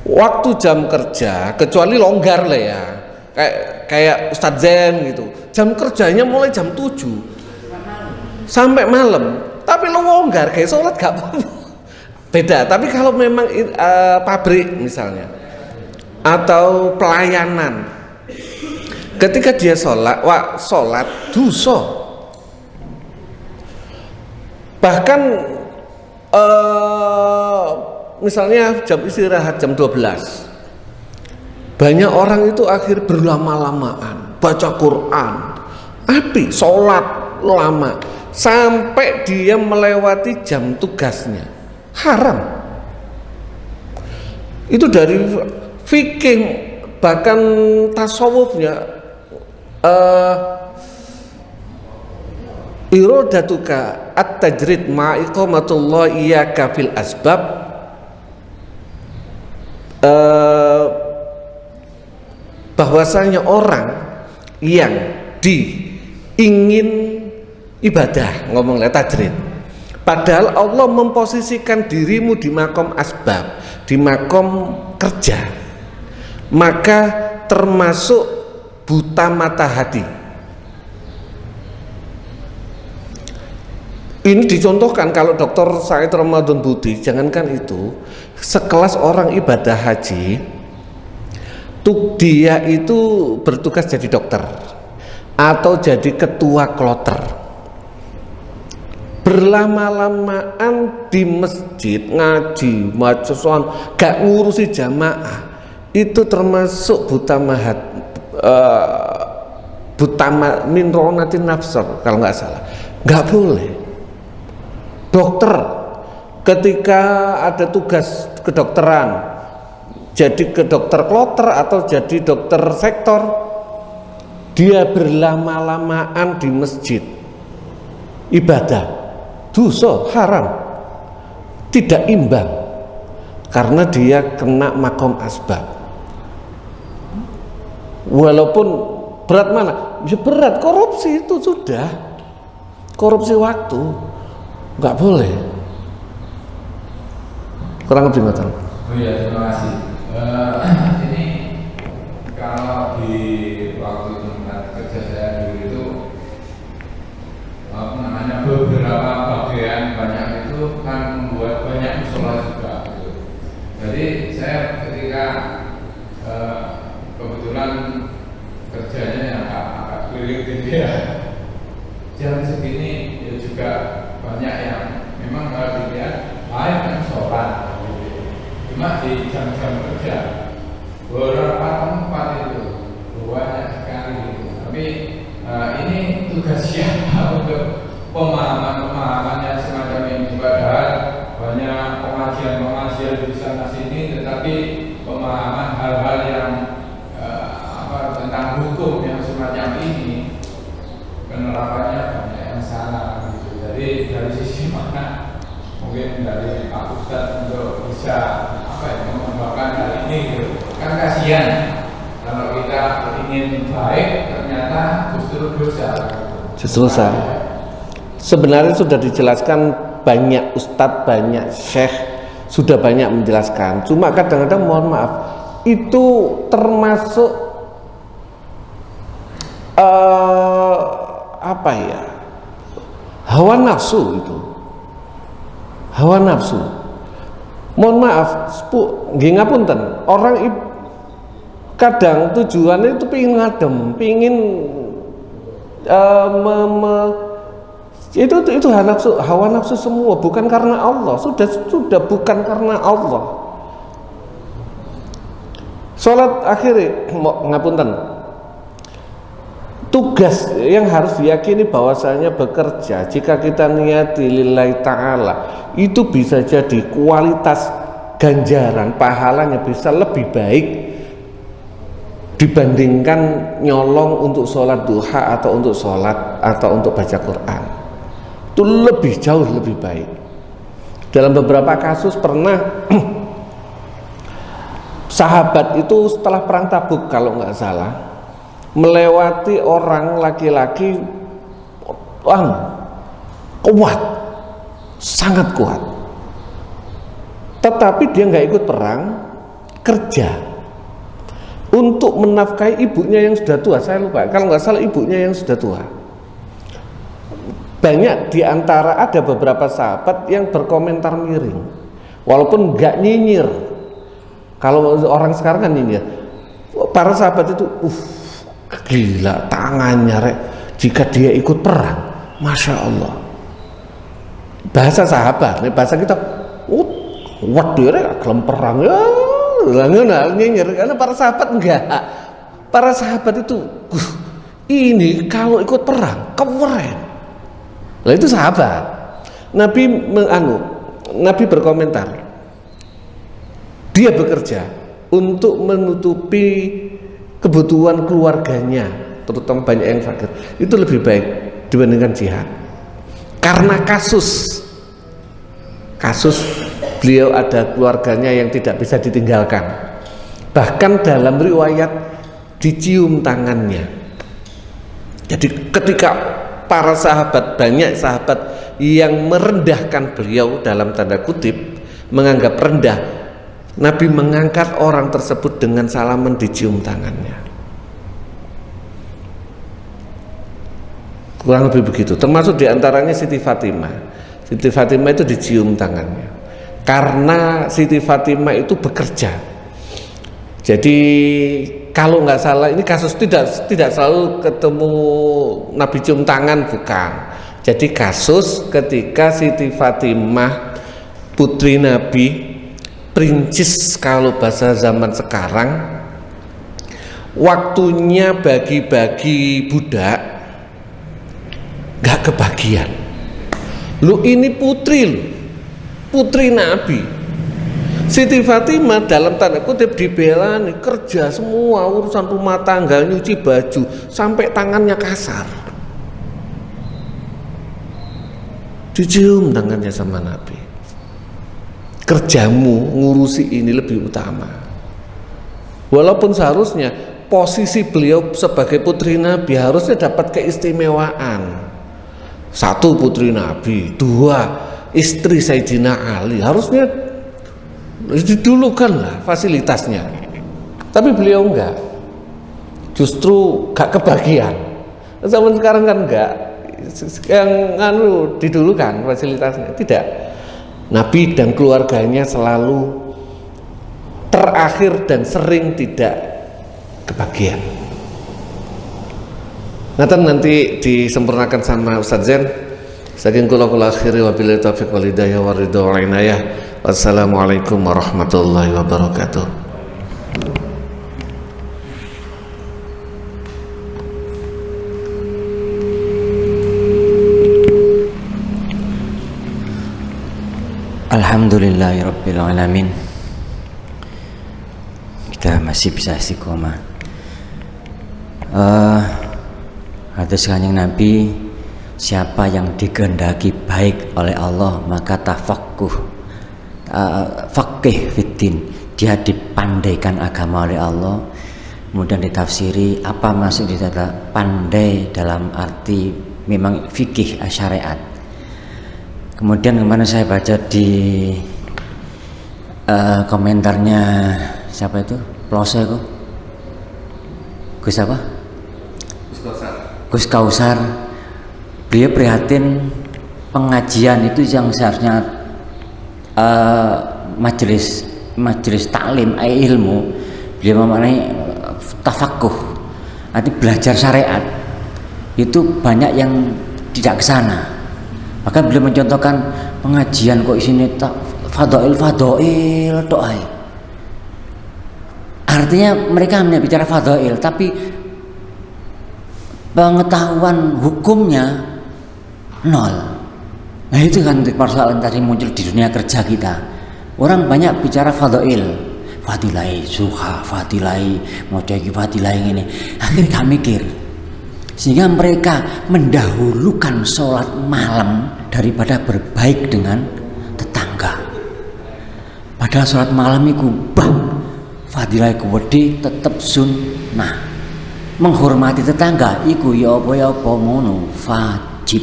Waktu jam kerja, kecuali longgar lah ya, kayak Ustadz Zen gitu. Jam kerjanya mulai jam 7 sampai malam. Tapi lo longgar kayak sholat gak apa-apa. Beda. Tapi kalau memang pabrik misalnya atau pelayanan, ketika dia sholat dosa. Bahkan misalnya jam istirahat jam 12, banyak orang itu akhir berlama-lamaan baca Quran, sholat lama sampai dia melewati jam tugasnya, haram. Itu dari fikih, bahkan tasawufnya, iradatuka at-tajrid ma'iqamatullah iyyaka fil asbab, bahwasanya orang yang ingin ibadah, ngomongnya tajrid, padahal Allah memposisikan dirimu di makom asbab, di makom kerja, maka termasuk buta mata hati. Ini dicontohkan kalau Dr. Said Ramadan Budi, jangankan itu, sekelas orang ibadah haji, dia itu bertugas jadi dokter atau jadi ketua kloter, berlama-lamaan di masjid ngaji, maca, gak ngurusi jamaah, itu termasuk buta min ronatin nafsar kalau nggak salah. Nggak boleh. Dokter ketika ada tugas kedokteran, jadi ke dokter kloter atau jadi dokter sektor, dia berlama-lamaan di masjid ibadah, dosa, haram, tidak imbang, karena dia kena makom asbab. Walaupun berat mana? Ya berat, korupsi itu sudah, korupsi waktu, nggak boleh. Kurang lebih ngoten. Oh iya, terima kasih. Ini kalau di waktu tempat kerja saya dulu itu beberapa bagian banyak itu kan membuat banyak musola juga gitu. Jadi saya ketika kebetulan kerjanya yang agak keliling gitu ya, jam segini ya juga banyak yang memang kalau dilihat lain kan sholat, cuma di jam-jam kerja beberapa tempat itu banyak sekali gitu. Tapi ini tugas siapa untuk pemahaman yang semacam ini? Padahal banyak pengajian di sana sini, tetapi pemahaman hal-hal yang tentang hukum yang semacam ini penerapannya banyak yang salah gitu. Jadi dari sisi mana mungkin dari Pak Ustadz untuk bisa mengembangkan hal ini gitu. Kan kasihan kalau kita ingin baik ternyata justru dosa. Justru salah. Sebenarnya sudah dijelaskan, banyak ustadz, banyak syekh sudah banyak menjelaskan. Cuma kadang-kadang mohon maaf, itu termasuk apa ya, hawa nafsu itu, hawa nafsu. Mohon maaf, nggih ngapunten, orang kadang tujuannya itu pingin ngadem, pingin itu hawa nafsu semua, bukan karena Allah. Sudah bukan karena Allah. Salat akhirnya ngapunten, tugas yang harus diyakini bahwasanya bekerja, jika kita niati lillahi ta'ala, itu bisa jadi kualitas ganjaran pahalanya bisa lebih baik dibandingkan nyolong untuk sholat duha atau untuk sholat atau untuk baca Quran. Itu lebih jauh lebih baik. Dalam beberapa kasus pernah sahabat itu setelah perang Tabuk kalau nggak salah melewati orang laki-laki kuat, sangat kuat, tetapi dia nggak ikut perang, kerja untuk menafkahi ibunya yang sudah tua. Saya lupa, kalau nggak salah ibunya yang sudah tua. Banyak diantara ada beberapa sahabat yang berkomentar miring, walaupun nggak nyinyir. Kalau orang sekarang kan nyinyir. Para sahabat itu, gila tangannya rek, jika dia ikut perang, masya Allah. Bahasa sahabat, bahasa kita, waduh rek, kelem perang ya, nyinyir. Karena para sahabat enggak. Para sahabat itu, ini kalau ikut perang, keren. Nah itu sahabat. Nabi berkomentar, dia bekerja untuk menutupi kebutuhan keluarganya, terutama banyak yang fakir, itu lebih baik dibandingkan jihad. Karena kasus beliau ada keluarganya yang tidak bisa ditinggalkan, bahkan dalam riwayat dicium tangannya. Jadi ketika para sahabat, banyak sahabat yang merendahkan beliau dalam tanda kutip, menganggap rendah, Nabi mengangkat orang tersebut dengan salaman dicium tangannya. Kurang lebih begitu. Termasuk diantaranya Siti Fatimah. Siti Fatimah itu dicium tangannya karena Siti Fatimah itu bekerja. Jadi kalau nggak salah ini kasus tidak selalu ketemu Nabi cium tangan, bukan. Jadi kasus ketika Siti Fatimah putri Nabi, perincis kalau bahasa zaman sekarang, waktunya bagi-bagi budak nggak kebagian. Lu ini putri Nabi. Siti Fatimah dalam tanda kutip dibelani, kerja semua urusan rumah tangga, nyuci baju sampai tangannya kasar. Dicium tangannya sama Nabi. Kerjamu ngurusi ini lebih utama. Walaupun seharusnya posisi beliau sebagai putri Nabi harusnya dapat keistimewaan. 1 putri Nabi, 2 istri Sayyidina Ali, harusnya didulukan lah fasilitasnya. Tapi beliau enggak, justru gak kebagian. Zaman sekarang kan enggak, yang didulukan fasilitasnya, tidak. Nabi dan keluarganya selalu terakhir dan sering tidak kebagian. Nanti disempurnakan sama Ustaz Zen. Saking kula akhiri wabillahi taufiq wal hidayah wa ridha wal inayah. Wassalamualaikum warahmatullahi wabarakatuh. Alhamdulillahirabbil alamin. Kita masih bisa istiqomah. Hadis Kanjeng Nabi, siapa yang dikehendaki baik oleh Allah maka faqih fiddin, dia dipandaikan agama oleh Allah. Kemudian ditafsiri apa maksud dikata pandai dalam arti memang fikih syariat. Kemudian kemana saya baca di komentarnya siapa itu? Plose itu? Gus apa? Gus Kausar. Beliau prihatin pengajian itu yang seharusnya majelis taklim ilmu, beliau memaknai tafakuh, nanti belajar syariat itu banyak yang tidak ke sana. Bahkan beliau mencontohkan pengajian kok isine fadail doai. Artinya mereka hanya bicara fadail, tapi pengetahuan hukumnya nol. Nah itu kan persoalan tadi muncul di dunia kerja kita. Orang banyak bicara fadail, fadilai suha, fadilai mojaki, fadilai ini. Akhirnya gak mikir, sehingga mereka mendahulukan sholat malam daripada berbaik dengan tetangga. Padahal sholat malam itu fadilai kuwedi tetap sunnah. Menghormati tetangga iku ya apa ngono wajib.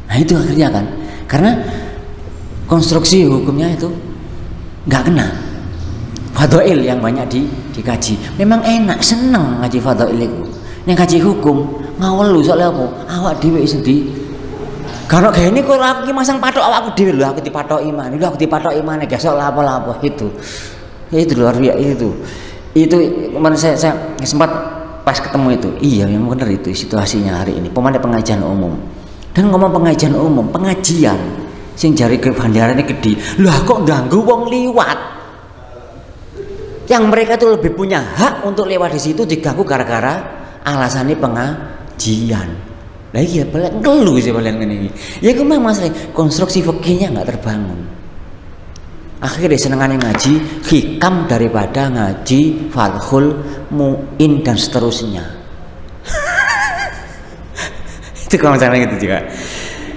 Nah itu akhirnya kan, karena konstruksi hukumnya itu nggak kena. Fadail yang banyak dikaji, memang enak, seneng ngaji fadail itu. Yang ngaji hukum ngawal lu soalnya apa? Awak dhewe sedih. Kalau kayak ini kok aku masang patok awakku dhewe lho, aku dipatok iman, lho aku dipatok iman gak sok apa-apa itu luar biasa itu. Kemarin saya sempat pas ketemu itu, iya memang benar itu situasinya hari ini. Pemandu pengajian umum, dan ngomong pengajian umum, pengajian sing jari bandarane gede, lah kok ganggu wong liwat, yang mereka tuh lebih punya hak untuk lewat di situ diganggu gara-gara alasannya pengajian. Lah iya balik ngelu sih balik ini. Ya kemana masalah konstruksi fikihnya nggak terbangun. Akhirnya senengannya ngaji hikam daripada ngaji Fathul Mu'in dan seterusnya. Itu kalau misalnya gitu juga.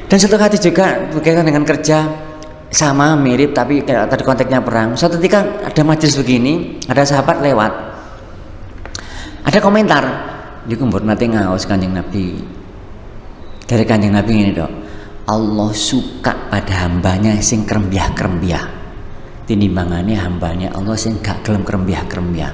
Dan satu hati juga berkaitan dengan kerja sama mirip tapi kayak tadi konteksnya perang. Suatu ketika ada majelis begini, ada sahabat lewat, ada komentar, dia kumpul nanti ngawas Kanjeng Nabi. Dari Kanjeng Nabi ini dok, Allah suka pada hambanya sing krembiah-krembiah. Tinimbangannya hambanya Allah sing gak gelem krembiah-krembiah.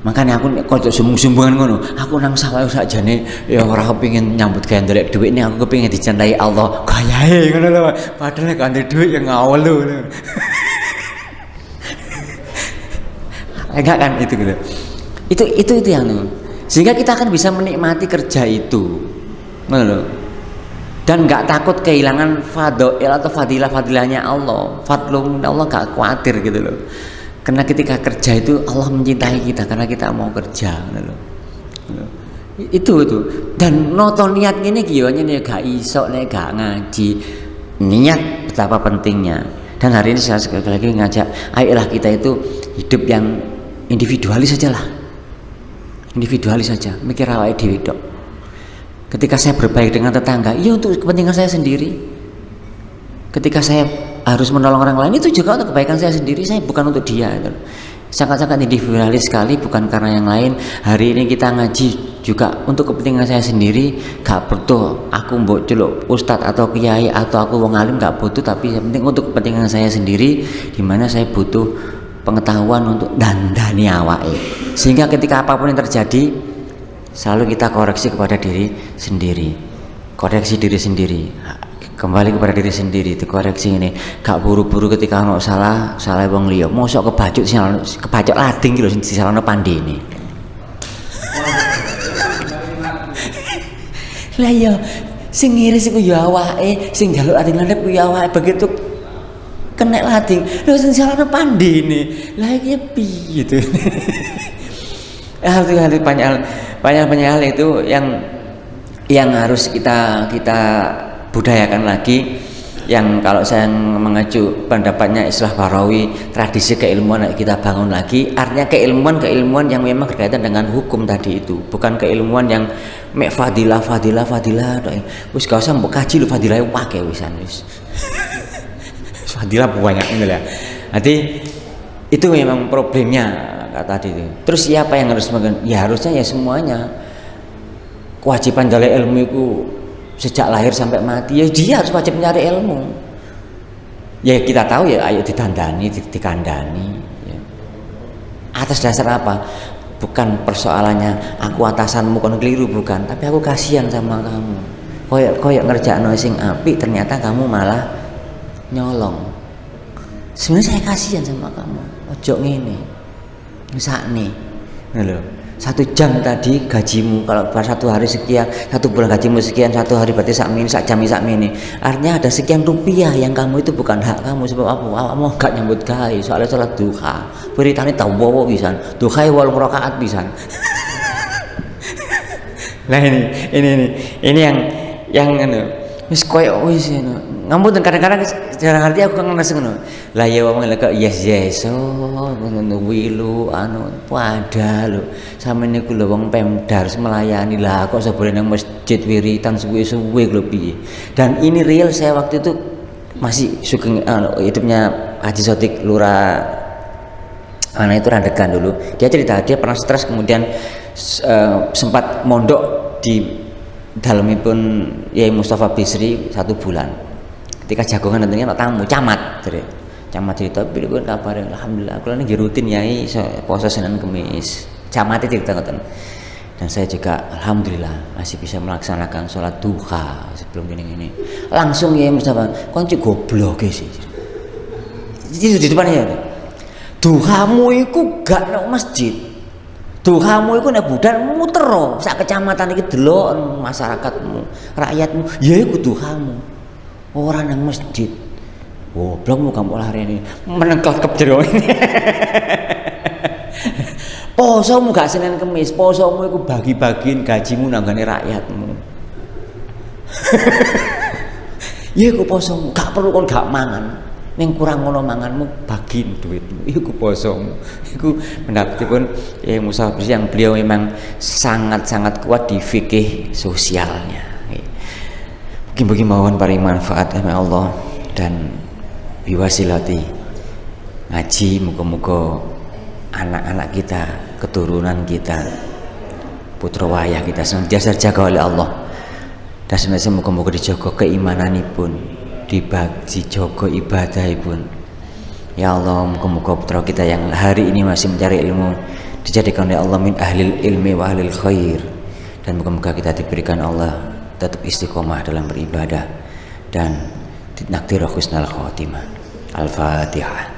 Makanya aku kok sumbung-sumbungan ngono, aku nang sawah sakjane ya ora kepengin nyambut gawe ndelek dhuwit nih, aku kepengin dicintai Allah. Gayahe ngono lho. Padahal nek ndek dhuwit ya ngawel lho. Enggak kan itu gitu. Itu yang sehingga kita akan bisa menikmati kerja itu. Ngono lho. Dan enggak takut kehilangan fadhail atau fadilah-fadilahnya Allah. Fadlun Allah enggak khawatir gitu loh. Karena ketika kerja itu Allah mencintai kita karena kita mau kerja gitu. Itu dan noto niat ini gimana nih gak iso nih gak ngaji niat betapa pentingnya. Dan hari ini saya sekali lagi ngajak ayolah kita itu hidup yang individualis saja lah, individualis saja, mikir awake dhewe tok. Ketika saya berbaik dengan tetangga, iya untuk kepentingan saya sendiri. Ketika saya harus menolong orang lain itu juga untuk kebaikan saya sendiri, saya bukan untuk dia. Sangat-sangat individualis sekali, bukan karena yang lain. Hari ini kita ngaji juga untuk kepentingan saya sendiri, gak butuh aku mbok celuk ustadz atau kiai atau aku wong alim, gak butuh, tapi yang penting untuk kepentingan saya sendiri, di mana saya butuh pengetahuan untuk dandani awake. Sehingga ketika apapun yang terjadi, selalu kita koreksi kepada diri sendiri, koreksi diri sendiri. Kembali kepada diri sendiri, dikoreksi ini. Gak buru-buru ketika ono salah wong liya. Mosok kebacut lading gitu sing disalahno pandene. Lah ya sing ngiris iku ya awake, sing njaluk lading landhep ku ya awake, begitu kena lading. Lho sing salahno pandene. Lah iki piye to? Hal-hal banyak hal itu yang harus kita budayakan lagi, yang kalau saya mengacu pendapatnya Islah Barawi, tradisi keilmuan kita bangun lagi. Artinya keilmuan yang memang berkaitan dengan hukum tadi itu, bukan keilmuan yang mek fadilah wis gak usah mbok kaji lho, fadilah akeh wisan wis. Fadilah banyak ini lah. Nanti itu memang problemnya tadi itu. Terus siapa yang harus ya harusnya ya semuanya. Kewajiban jalai ilmu itu sejak lahir sampai mati, ya dia harus wajib mencari ilmu. Ya kita tahu ya, ayo dikandani ya. Atas dasar apa? Bukan persoalannya aku atasanmu kon keliru, bukan, tapi aku kasihan sama kamu. Koyok ngerjakno sing apik, ternyata kamu malah nyolong. Sebenarnya saya kasihan sama kamu. Ojo ngene. Misakne. Lho. 1 jam tadi gajimu, kalau per 1 hari sekian, 1 bulan gajimu sekian, 1 hari berarti sak jam ini. Artinya ada sekian rupiah yang kamu itu bukan hak kamu. Sebab apa? Kamu gak nyambut gawe, soalnya salat duha. Beritane tawowo pisan, duha 8 rakaat pisan. Nah ini yang wis koyo wis ngampun kadang-kadang jarang arti aku kangen ngerasa ngono. Lah ya wong lek yes ngono wilu pada lho. Sampeyan niku lho wong Pemda harus melayani. Lah kok sebule nang masjid wiritan suwe-suwe lho piye. Dan ini real, saya waktu itu masih sugeng hidupnya Haji Sodik Lurah itu Randegan dulu. Dia cerita dia pernah stres, kemudian sempat mondok di dalemipun Yai Mustafa Bisri 1 bulan. Ketika jagongan tentunya tamu camat cerita pripun kabare, alhamdulillah kula niki rutin Yai poso Senin Kamis. Camat cerita ngoten. Dan saya juga alhamdulillah masih bisa melaksanakan sholat duha sebelum ini. Langsung Yai Mustafa, kon cek goblok sih. Itu di depannya. Duhamu iku gak nang masjid. Duhamu iku nek budan muter sak kecamatan iki delok masyarakatmu, rakyatmu, ya iku duhamu. Ora nang masjid. Goblokmu kamu larene menengkelkep jero ini. Posomu gak Senin Kamis, posomu iku bagi-bagiin gajimu nanggane rakyatmu. Ya iku posomu, gak perlu kon gak mangan. Ning kurang ngono manganmu bagiin duitmu, iku posomu. Iku pendapatipun ya Musa yang beliau memang sangat-sangat kuat di fikih sosialnya. Mungkin mawon paring manfaat sama Allah dan biwasilati ngaji, muga-muga anak-anak kita, keturunan kita, putra wayah kita senantiasa dijaga oleh Allah. Dan senantiasa muga-muga dijaga keimananipun, dijaga ibadahipun. Ya Allah, muga-muga putra kita yang hari ini masih mencari ilmu dijadikan oleh Allah min ahlil ilmi wa ahlil khair, dan moga-moga kita diberikan Allah tetap istiqomah dalam beribadah dan nakdir husnul khotimah. Al-Fatihah.